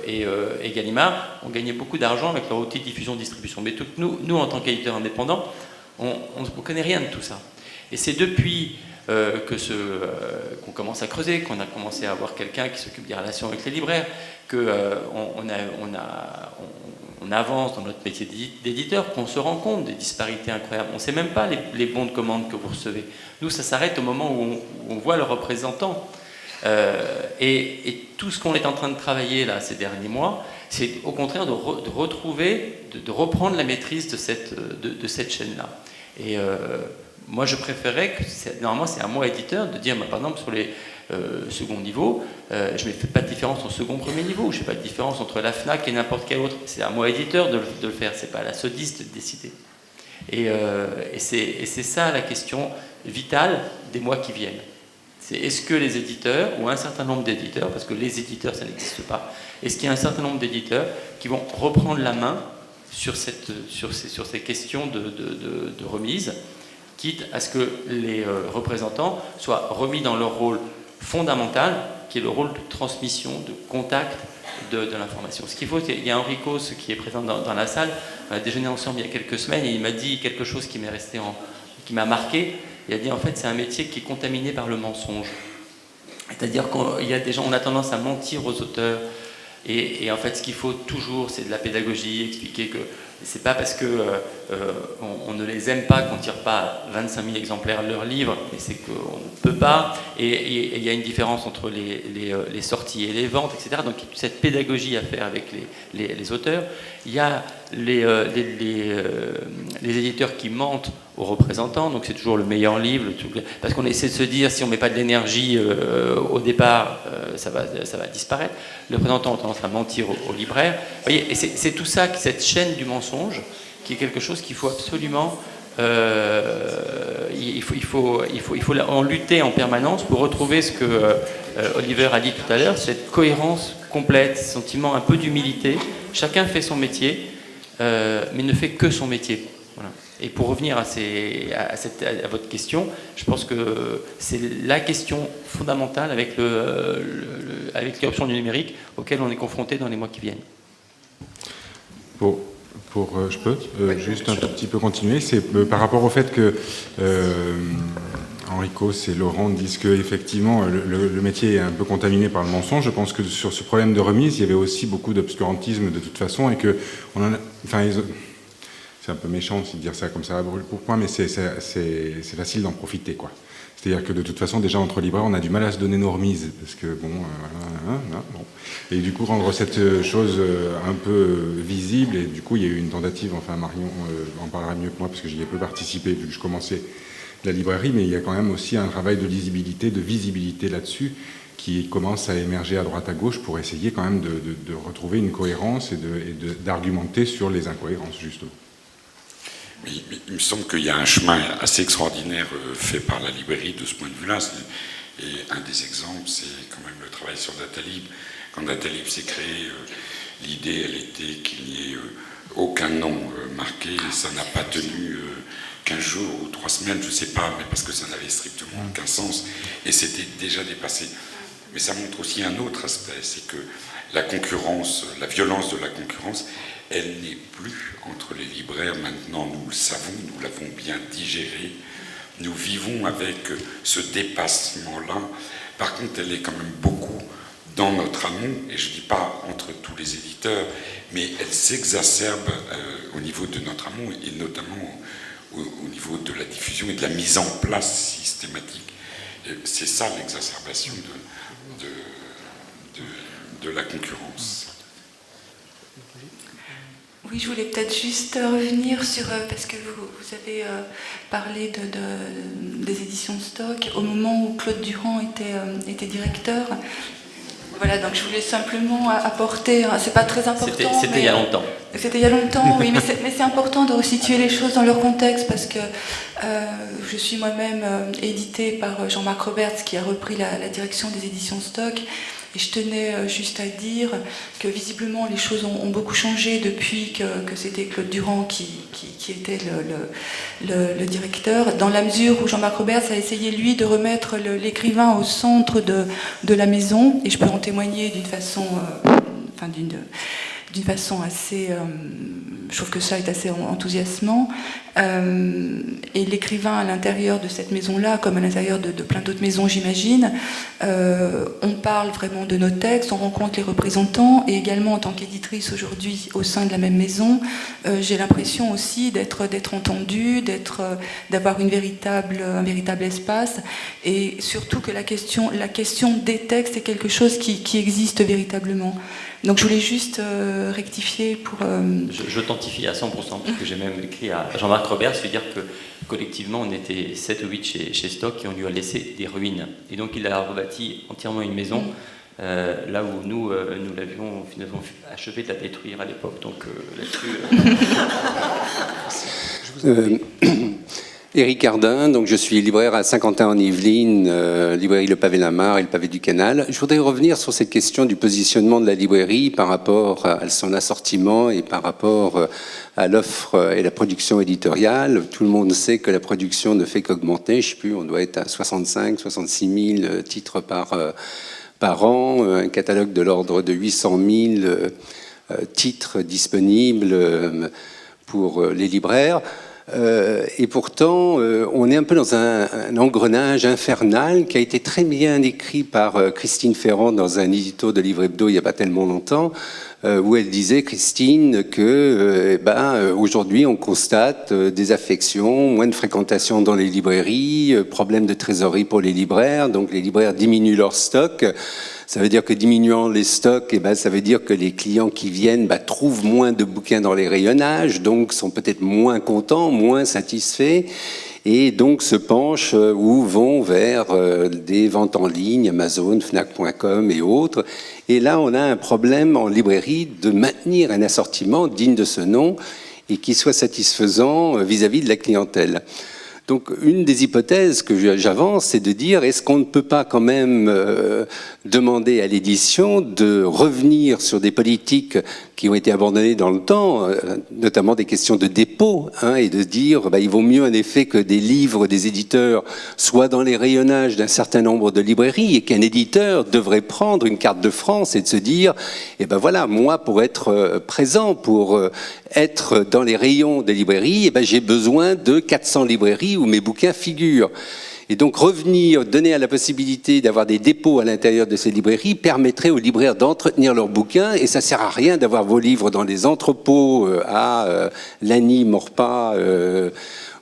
et Gallimard ont gagné beaucoup d'argent avec leur outil de diffusion-distribution. Mais nous, en tant qu'éditeurs indépendants, on ne connaît rien de tout ça. Et c'est depuis qu'on commence à creuser, qu'on a commencé à avoir quelqu'un qui s'occupe des relations avec les libraires, qu'on on avance dans notre métier d'éditeur, qu'on se rend compte des disparités incroyables. On ne sait même pas les bons de commande que vous recevez. Nous, ça s'arrête au moment où on voit le représentant. Et tout ce qu'on est en train de travailler là ces derniers mois, c'est au contraire de reprendre la maîtrise de cette chaîne-là. Et moi, je préférais que, normalement, c'est à moi, éditeur, de dire, par exemple, sur les second niveau, je ne fais pas de différence en second, premier niveau, je ne fais pas de différence entre la FNAC et n'importe quel autre. C'est à moi, éditeur, de le faire, ce n'est pas à la SODIS de décider. Et c'est ça la question vitale des mois qui viennent. C'est est-ce que les éditeurs, ou un certain nombre d'éditeurs, parce que les éditeurs, ça n'existe pas, est-ce qu'il y a un certain nombre d'éditeurs qui vont reprendre la main sur ces questions de remise, quitte à ce que les représentants soient remis dans leur rôle fondamental, qui est le rôle de transmission, de contact de l'information. Ce qu'il faut, il y a Henri Cos qui est présent dans la salle, on a déjeuné ensemble il y a quelques semaines, et il m'a dit quelque chose qui qui m'a marqué. Il a dit, en fait, c'est un métier qui est contaminé par le mensonge. C'est-à-dire qu'il y a des gens, on a tendance à mentir aux auteurs, et en fait, ce qu'il faut toujours, c'est de la pédagogie, expliquer que c'est pas parce que on ne les aime pas qu'on ne tire pas 25 000 exemplaires de leurs livres, mais c'est qu'on ne peut pas. Et il y a une différence entre les sorties et les ventes, etc. Donc il y a toute cette pédagogie à faire avec les auteurs. Il y a les éditeurs qui mentent aux représentants, donc c'est toujours le meilleur livre, parce qu'on essaie de se dire, si on ne met pas de l'énergie au départ, ça va disparaître. Le représentant a tendance à mentir aux libraires. Vous voyez, et c'est tout ça, cette chaîne du mensonge, qui est quelque chose qu'il faut absolument... il faut en lutter en permanence pour retrouver ce que Oliver a dit tout à l'heure, cette cohérence complète, ce sentiment un peu d'humilité. Chacun fait son métier, mais ne fait que son métier. Voilà. Et pour revenir à votre question, je pense que c'est la question fondamentale avec l'éruption du numérique auquel on est confronté dans les mois qui viennent. Je peux juste un tout petit peu continuer. C'est par rapport au fait que Enrico et Laurent disent que effectivement le métier est un peu contaminé par le mensonge. Je pense que sur ce problème de remise, il y avait aussi beaucoup d'obscurantisme de toute façon, et que c'est un peu méchant aussi de dire ça comme ça à brûle pour point, mais c'est facile d'en profiter, quoi. C'est-à-dire que de toute façon, déjà entre libraires, on a du mal à se donner nos remises, parce que bon. Et du coup, rendre cette chose un peu visible, et du coup, il y a eu une tentative, enfin Marion en parlera mieux que moi, parce que j'y ai peu participé, vu que je commençais la librairie, mais il y a quand même aussi un travail de lisibilité, de visibilité là-dessus, qui commence à émerger à droite à gauche pour essayer quand même de retrouver une cohérence et d'argumenter sur les incohérences, justement. Il me semble qu'il y a un chemin assez extraordinaire fait par la librairie de ce point de vue-là. Et un des exemples, c'est quand même le travail sur Datalib. Quand Datalib s'est créé, l'idée, elle était qu'il n'y ait aucun nom marqué. Et ça n'a pas tenu 15 jours ou 3 semaines, je ne sais pas, mais parce que ça n'avait strictement aucun sens. Et c'était déjà dépassé. Mais ça montre aussi un autre aspect, c'est que la concurrence, la violence de la concurrence, elle n'est plus entre les libraires. Maintenant, nous le savons, nous l'avons bien digéré. Nous vivons avec ce dépassement-là. Par contre, elle est quand même beaucoup dans notre amont, et je ne dis pas entre tous les éditeurs, mais elle s'exacerbe au niveau de notre amont, et notamment au niveau de la diffusion et de la mise en place systématique. C'est ça l'exacerbation de la concurrence. Oui, je voulais peut-être juste revenir sur, parce que vous avez parlé des éditions Stock au moment où Claude Durand était directeur. Voilà, donc je voulais simplement apporter, c'est pas très important. C'était il y a longtemps. C'était il y a longtemps, oui, mais c'est important de resituer les choses dans leur contexte, parce que je suis moi-même éditée par Jean-Marc Roberts, qui a repris la direction des éditions Stock. Et je tenais juste à dire que visiblement les choses ont beaucoup changé depuis que c'était Claude Durand qui était le directeur, dans la mesure où Jean-Marc Roberts a essayé, lui, de remettre l'écrivain au centre de la maison, et je peux en témoigner d'une façon assez... je trouve que ça est assez enthousiasmant. Et l'écrivain à l'intérieur de cette maison-là, comme à l'intérieur de plein d'autres maisons, j'imagine, on parle vraiment de nos textes, on rencontre les représentants, et également en tant qu'éditrice aujourd'hui au sein de la même maison, j'ai l'impression aussi d'être entendue, d'avoir un véritable espace, et surtout que la question des textes est quelque chose qui existe véritablement. Donc je voulais juste rectifier pour... Je t'entifie à 100%, parce que j'ai même écrit à Jean-Marc Roberts, lui dire que collectivement on était 7 ou 8 chez Stock, et on lui a laissé des ruines. Et donc il a rebâti entièrement une maison, là où nous l'avions finalement achevé de la détruire à l'époque. Donc là-dessus... Éric Cardin, donc je suis libraire à Saint-Quentin-en-Yvelines, librairie Le Pavé Lamar et Le Pavé du Canal. Je voudrais revenir sur cette question du positionnement de la librairie par rapport à son assortiment et par rapport à l'offre et la production éditoriale. Tout le monde sait que la production ne fait qu'augmenter. Je ne sais plus, on doit être à 65 66 000 titres par an, un catalogue de l'ordre de 800 000 titres disponibles pour les libraires. Et pourtant, on est un peu dans un engrenage infernal qui a été très bien décrit par Christine Ferrand dans un édito de Livre Hebdo il n'y a pas tellement longtemps, où elle disait, Christine, que aujourd'hui on constate désaffection, moins de fréquentation dans les librairies, problème de trésorerie pour les libraires, donc les libraires diminuent leur stock. Ça veut dire que diminuant les stocks, ça veut dire que les clients qui viennent trouvent moins de bouquins dans les rayonnages, donc sont peut-être moins contents, moins satisfaits, et donc se penchent ou vont vers des ventes en ligne, Amazon, Fnac.com et autres. Et là, on a un problème en librairie de maintenir un assortiment digne de ce nom et qui soit satisfaisant vis-à-vis de la clientèle. Donc, une des hypothèses que j'avance, c'est de dire, est-ce qu'on ne peut pas quand même demander à l'édition de revenir sur des politiques qui ont été abandonnées dans le temps, notamment des questions de dépôt, hein, et de dire, il vaut mieux en effet que des livres des éditeurs soient dans les rayonnages d'un certain nombre de librairies, et qu'un éditeur devrait prendre une carte de France et de se dire, voilà, moi, pour être présent, pour être dans les rayons des librairies, j'ai besoin de 400 librairies où mes bouquins figurent. Et donc revenir, donner la possibilité d'avoir des dépôts à l'intérieur de ces librairies permettrait aux libraires d'entretenir leurs bouquins, et ça ne sert à rien d'avoir vos livres dans les entrepôts à Lagny, Maurepas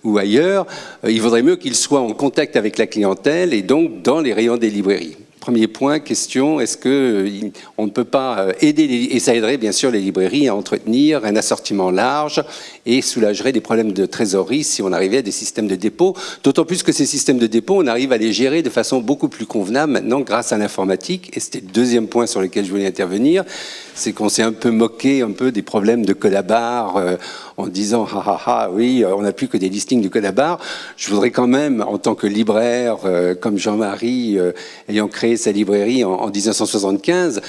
ou ailleurs. Il vaudrait mieux qu'ils soient en contact avec la clientèle et donc dans les rayons des librairies. Premier point, question, est-ce qu'on ne peut pas aider, et ça aiderait bien sûr les librairies à entretenir un assortiment large et soulagerait des problèmes de trésorerie si on arrivait à des systèmes de dépôt, d'autant plus que ces systèmes de dépôt, on arrive à les gérer de façon beaucoup plus convenable maintenant grâce à l'informatique. Et c'était le deuxième point sur lequel je voulais intervenir, c'est qu'on s'est un peu moqué des problèmes de code à barre en disant oui, on n'a plus que des listings de code à barre. Je voudrais quand même, en tant que libraire, comme Jean-Marie, ayant créé sa librairie en 1975,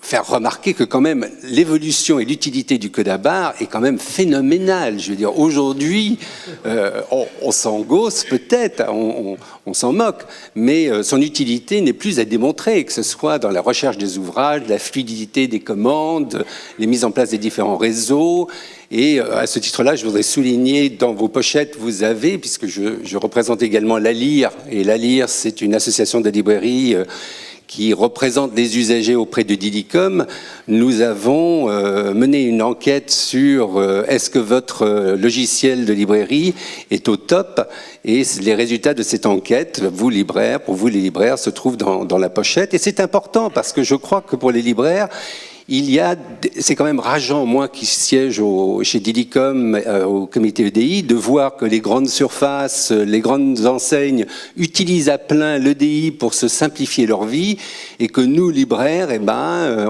faire remarquer que quand même l'évolution et l'utilité du code à barre est quand même phénoménale. Je veux dire, aujourd'hui, on s'en gausse peut-être, on s'en moque, mais son utilité n'est plus à démontrer, que ce soit dans la recherche des ouvrages, la fluidité des commandes, les mises en place des différents réseaux. Et à ce titre-là, je voudrais souligner, dans vos pochettes, vous avez, puisque je représente également l'ALIR, et l'ALIR, c'est une association de librairies qui représente les usagers auprès de Didicom. Nous avons mené une enquête sur est-ce que votre logiciel de librairie est au top, et les résultats de cette enquête, pour vous les libraires, se trouvent dans la pochette. Et c'est important parce que je crois que pour les libraires, c'est quand même rageant, moi qui siège chez Didicom au comité EDI, de voir que les grandes surfaces, les grandes enseignes utilisent à plein l'EDI pour se simplifier leur vie, et que nous, libraires,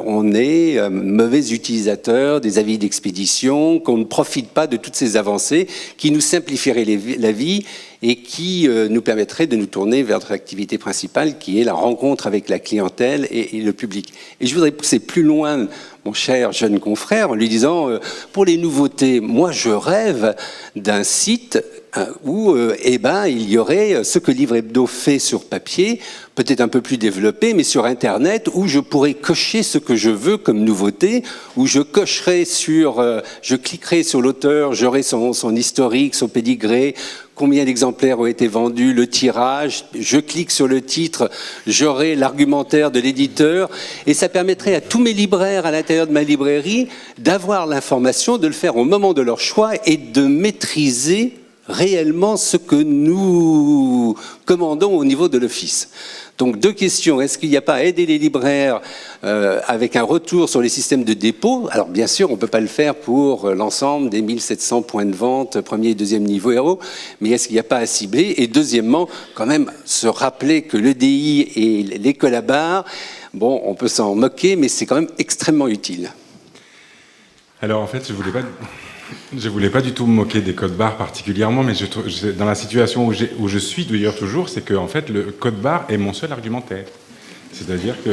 on est mauvais utilisateurs des avis d'expédition, qu'on ne profite pas de toutes ces avancées qui nous simplifieraient la vie et qui nous permettrait de nous tourner vers notre activité principale, qui est la rencontre avec la clientèle et le public. Et je voudrais pousser plus loin mon cher jeune confrère en lui disant, pour les nouveautés, moi je rêve d'un site où il y aurait ce que Livre Hebdo fait sur papier, peut-être un peu plus développé, mais sur Internet, où je pourrais cocher ce que je veux comme nouveauté, où je cliquerai sur l'auteur, j'aurai son historique, son pédigré, combien d'exemplaires ont été vendus, le tirage, je clique sur le titre, j'aurai l'argumentaire de l'éditeur, et ça permettrait à tous mes libraires à l'intérieur de ma librairie d'avoir l'information, de le faire au moment de leur choix et de maîtriser réellement ce que nous commandons au niveau de l'office. Donc deux questions, est-ce qu'il n'y a pas à aider les libraires avec un retour sur les systèmes de dépôt? Alors bien sûr, on ne peut pas le faire pour l'ensemble des 1700 points de vente, premier et deuxième niveau héros, mais est-ce qu'il n'y a pas à cibler? Et deuxièmement, quand même se rappeler que l'EDI et les collabars, on peut s'en moquer, mais c'est quand même extrêmement utile. Alors en fait, je voulais pas du tout me moquer des codes barres particulièrement, mais dans la situation où je suis d'ailleurs toujours, c'est que en fait le code barre est mon seul argumentaire. C'est-à-dire que,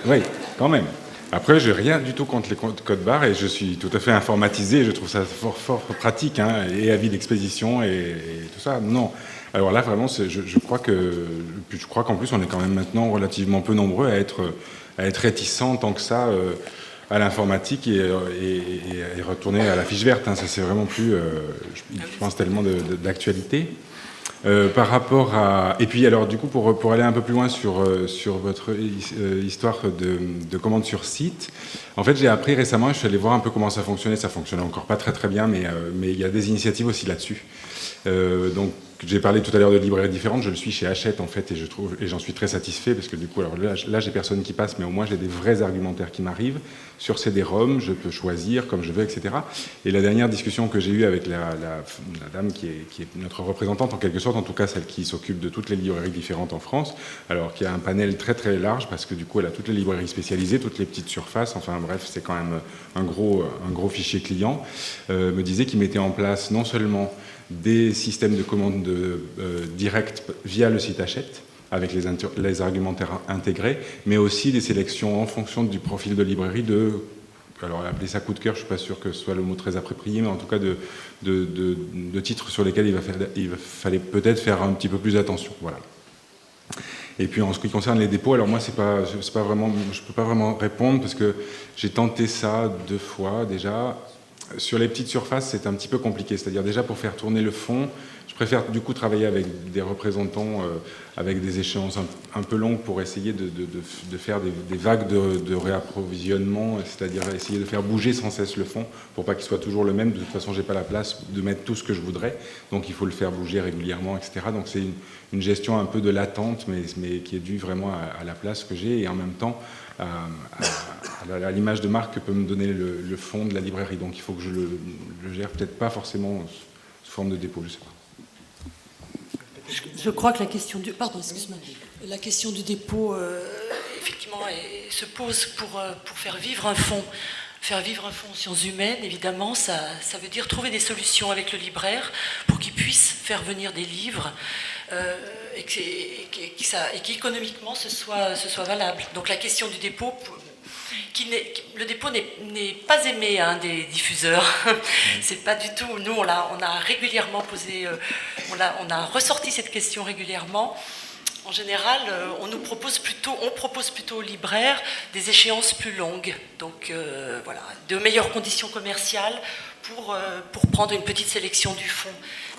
oui, quand même. Après, j'ai rien du tout contre les codes barres et je suis tout à fait informatisé. Et je trouve ça fort pratique, hein, et avis d'expédition et tout ça. Non. Alors là, vraiment, je crois qu'en plus, on est quand même maintenant relativement peu nombreux à être réticents tant que ça. À l'informatique et retourner à la fiche verte. Hein, ça, c'est vraiment plus, je pense, tellement d'actualité. Par rapport à... Et puis, alors, du coup, pour aller un peu plus loin sur votre histoire de commande sur site, en fait, j'ai appris récemment, je suis allé voir un peu comment ça fonctionnait. Ça fonctionnait encore pas très bien, mais il y a des initiatives aussi là-dessus. Donc, j'ai parlé tout à l'heure de librairies différentes, je le suis chez Hachette en fait, et j'en suis très satisfait parce que du coup, alors là j'ai personne qui passe, mais au moins j'ai des vrais argumentaires qui m'arrivent sur CD-ROM, je peux choisir comme je veux, etc. Et la dernière discussion que j'ai eue avec la dame qui est notre représentante en quelque sorte, en tout cas celle qui s'occupe de toutes les librairies différentes en France, alors qui a un panel très large parce que du coup elle a toutes les librairies spécialisées, toutes les petites surfaces, enfin bref, c'est quand même un gros fichier client, me disait qu'il mettait en place non seulement des systèmes de commande directs via le site Hachette, avec les argumentaires intégrés, mais aussi des sélections en fonction du profil de librairie alors appeler ça coup de cœur, je ne suis pas sûr que ce soit le mot très approprié, mais en tout cas de titres sur lesquels il fallait peut-être faire un petit peu plus attention. Voilà. Et puis en ce qui concerne les dépôts, alors moi c'est pas vraiment, je peux pas vraiment répondre parce que j'ai tenté ça 2 fois déjà. Sur les petites surfaces, c'est un petit peu compliqué. C'est-à-dire déjà pour faire tourner le fond, je préfère du coup travailler avec des représentants avec des échéances un peu longues pour essayer de faire des vagues de réapprovisionnement, c'est-à-dire essayer de faire bouger sans cesse le fond pour pas qu'il soit toujours le même. De toute façon, j'ai pas la place de mettre tout ce que je voudrais, donc il faut le faire bouger régulièrement, etc. Donc c'est une gestion un peu de l'attente, mais qui est due vraiment à la place que j'ai et en même temps à l'image de marque que peut me donner le fond de la librairie. Donc il faut que je le gère peut-être pas forcément sous forme de dépôt, je sais pas. Je crois que la question du... Pardon, excuse-moi. La question du dépôt, effectivement, se pose pour faire vivre un fonds. Faire vivre un fonds en sciences humaines, évidemment, ça veut dire trouver des solutions avec le libraire pour qu'il puisse faire venir des livres et qu'économiquement ce soit valable. Donc la question du dépôt... le dépôt n'est pas aimé des diffuseurs. C'est pas du tout. Nous, on a régulièrement posé, on a ressorti cette question régulièrement. En général, on propose plutôt aux libraires des échéances plus longues, donc voilà, de meilleures conditions commerciales pour prendre une petite sélection du fonds.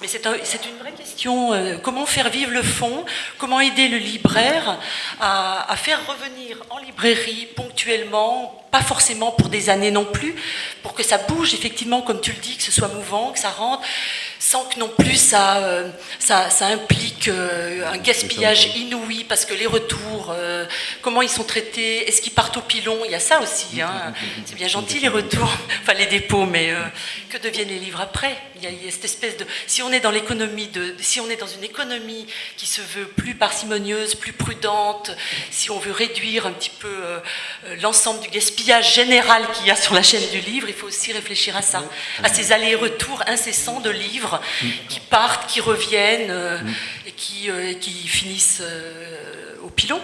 Mais c'est une vraie question, comment faire vivre le fonds, comment aider le libraire à faire revenir en librairie ponctuellement, pas forcément pour des années non plus, pour que ça bouge effectivement, comme tu le dis, que ce soit mouvant, que ça rentre, sans que non plus ça implique un gaspillage inouï, parce que les retours, comment ils sont traités, est-ce qu'ils partent au pilon, il y a ça aussi, hein. C'est bien gentil les retours, enfin les dépôts, mais que deviennent les livres après? Il y a cette espèce de... Si on est dans une économie qui se veut plus parcimonieuse, plus prudente, si on veut réduire un petit peu l'ensemble du gaspillage général qu'il y a sur la chaîne du livre, il faut aussi réfléchir à ça, à ces allers-retours incessants de livres qui partent, qui reviennent et qui finissent au pilon.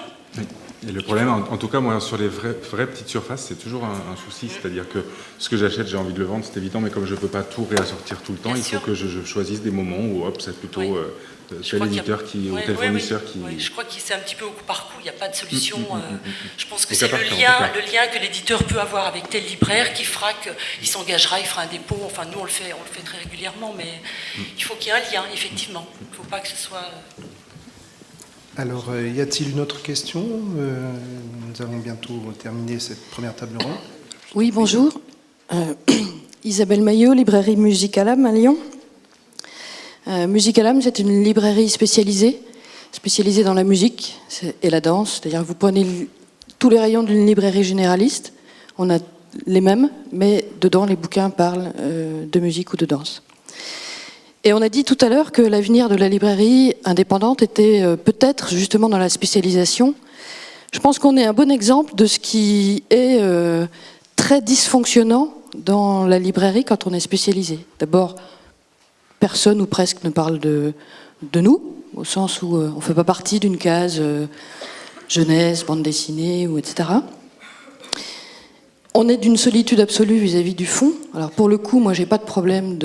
Et le problème, en tout cas, moi, sur les vraies petites surfaces, c'est toujours un souci. C'est-à-dire que ce que j'achète, j'ai envie de le vendre, c'est évident, mais comme je ne peux pas tout réassortir tout le temps, il faut que je choisisse des moments où, hop, c'est plutôt tel éditeur ou tel fournisseur qui... Oui, je crois que c'est un petit peu au coup par coup, il n'y a pas de solution. Je pense que c'est le lien que l'éditeur peut avoir avec tel libraire qui fera qu'il s'engagera, il fera un dépôt. Enfin, nous, on le fait très régulièrement, mais il faut qu'il y ait un lien, effectivement. Il ne faut pas que ce soit... Alors, y a-t-il une autre question? Nous allons bientôt terminer cette première table ronde. Oui, bonjour. Isabelle Maillot, librairie Musicalam à Lyon. Musicalam, c'est une librairie spécialisée dans la musique et la danse. C'est-à-dire que vous prenez tous les rayons d'une librairie généraliste, on a les mêmes, mais dedans, les bouquins parlent de musique ou de danse. Et on a dit tout à l'heure que l'avenir de la librairie indépendante était peut-être justement dans la spécialisation. Je pense qu'on est un bon exemple de ce qui est très dysfonctionnant dans la librairie quand on est spécialisé. D'abord, personne ou presque ne parle de nous, au sens où on ne fait pas partie d'une case jeunesse, bande dessinée, ou etc. On est d'une solitude absolue vis-à-vis du fond. Alors pour le coup, moi, j'ai pas de problème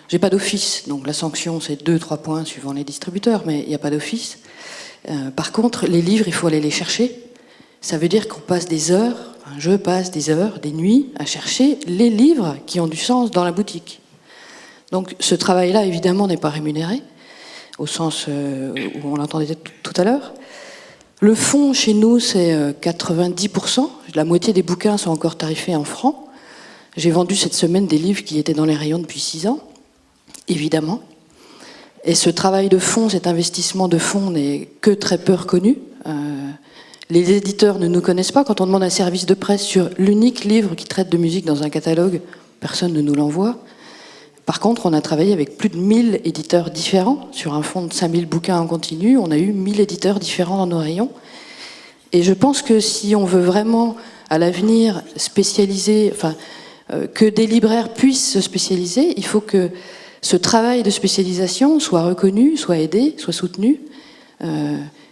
j'ai pas d'office, donc la sanction c'est 2-3 points suivant les distributeurs, mais il n'y a pas d'office. Par contre, les livres, il faut aller les chercher. Ça veut dire qu'on passe des heures, je passe des heures, des nuits à chercher les livres qui ont du sens dans la boutique. Donc ce travail-là, évidemment, n'est pas rémunéré, au sens où on l'entendait tout à l'heure. Le fonds, chez nous, c'est 90%. La moitié des bouquins sont encore tarifés en francs. J'ai vendu cette semaine des livres qui étaient dans les rayons depuis 6 ans, évidemment. Et ce travail de fonds, cet investissement de fonds n'est que très peu reconnu. Les éditeurs ne nous connaissent pas. Quand on demande un service de presse sur l'unique livre qui traite de musique dans un catalogue, personne ne nous l'envoie. Par contre, on a travaillé avec plus de 1000 éditeurs différents. Sur un fonds de 5000 bouquins en continu, on a eu 1000 éditeurs différents dans nos rayons. Et je pense que si on veut vraiment, à l'avenir, spécialiser, que des libraires puissent se spécialiser, il faut que ce travail de spécialisation soit reconnu, soit aidé, soit soutenu.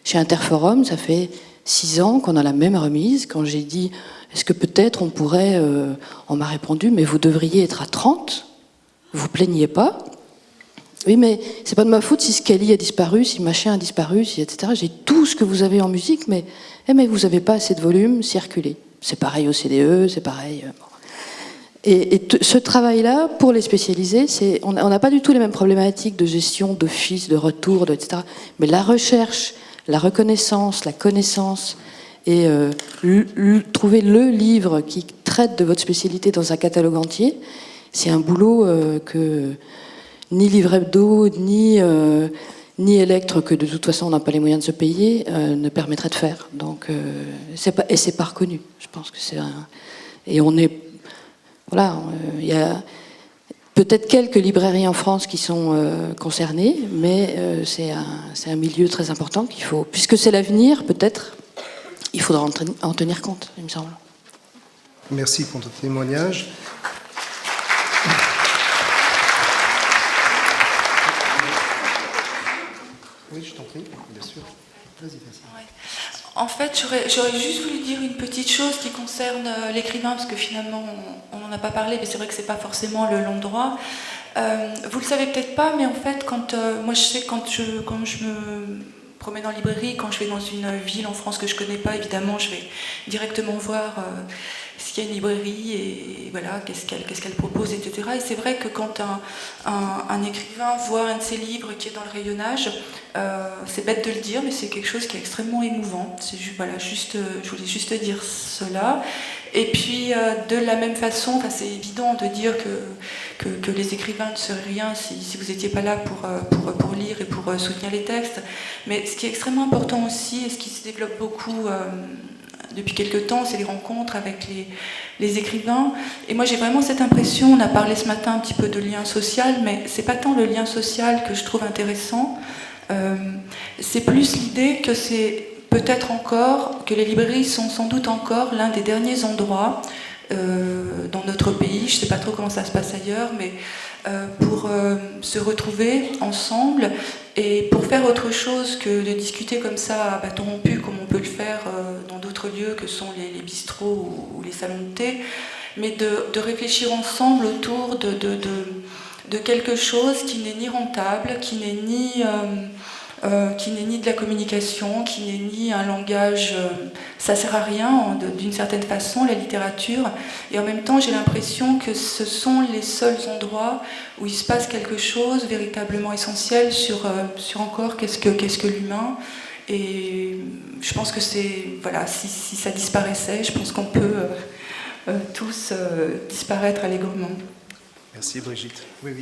Chez Interforum, ça fait 6 ans qu'on a la même remise. Quand j'ai dit, est-ce que peut-être on pourrait... on m'a répondu, mais vous devriez être à 30, vous plaignez pas. Oui, mais c'est pas de ma faute si Scali a disparu, si machin a disparu, si etc. J'ai tout ce que vous avez en musique, mais vous n'avez pas assez de volume, circulez. C'est pareil au CDE, c'est pareil... bon. Et ce travail-là, pour les spécialiser, on n'a pas du tout les mêmes problématiques de gestion, d'office, de retour, etc. Mais la recherche, la reconnaissance, la connaissance, et trouver le livre qui traite de votre spécialité dans un catalogue entier, c'est un boulot que ni Livre Hebdo, ni Electre, que de toute façon on n'a pas les moyens de se payer, ne permettrait de faire. Donc, c'est pas reconnu. Je pense que c'est et on est... Voilà, il y a peut-être quelques librairies en France qui sont concernées, mais c'est un milieu très important qu'il faut... Puisque c'est l'avenir, peut-être, il faudra en tenir compte, il me semble. Merci pour ton témoignage. Oui, je t'en prie, bien sûr. Vas-y. Ouais. En fait, j'aurais juste voulu dire une petite chose qui concerne l'écrivain, parce que finalement, on n'en a pas parlé, mais c'est vrai que c'est pas forcément l'endroit. Vous le savez peut-être pas, mais en fait, moi je sais quand je me promène en librairie, quand je vais dans une ville en France que je connais pas, évidemment, je vais directement voir s'il y a une librairie et voilà, qu'est-ce qu'elle propose, etc. Et c'est vrai que quand un écrivain voit un de ses livres qui est dans le rayonnage, c'est bête de le dire, mais c'est quelque chose qui est extrêmement émouvant. Voilà, je voulais juste dire cela. Et puis, de la même façon, c'est évident de dire que les écrivains ne seraient rien si vous n'étiez pas là pour lire et pour soutenir les textes. Mais ce qui est extrêmement important aussi, et ce qui se développe beaucoup depuis quelques temps, c'est les rencontres avec les écrivains. Et moi, j'ai vraiment cette impression, on a parlé ce matin un petit peu de lien social, mais c'est pas tant le lien social que je trouve intéressant, c'est plus l'idée que c'est peut-être encore, que les librairies sont sans doute encore l'un des derniers endroits dans notre pays, je ne sais pas trop comment ça se passe ailleurs, mais pour se retrouver ensemble et pour faire autre chose que de discuter comme ça à bâton rompu, comme on peut le faire dans d'autres lieux que sont les bistrots ou les salons de thé, mais de réfléchir ensemble autour de quelque chose qui n'est ni rentable, qui n'est ni de la communication, qui n'est ni un langage, ça sert à rien d'une certaine façon, la littérature, et en même temps j'ai l'impression que ce sont les seuls endroits où il se passe quelque chose véritablement essentiel sur encore qu'est-ce que l'humain, et je pense que voilà, si ça disparaissait, je pense qu'on peut tous disparaître allègrement. Merci Brigitte. Oui.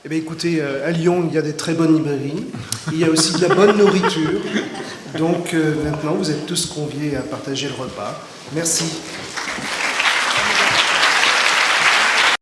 Eh bien, écoutez, à Lyon, il y a des très bonnes librairies. Il y a aussi de la bonne nourriture. Donc maintenant, vous êtes tous conviés à partager le repas. Merci.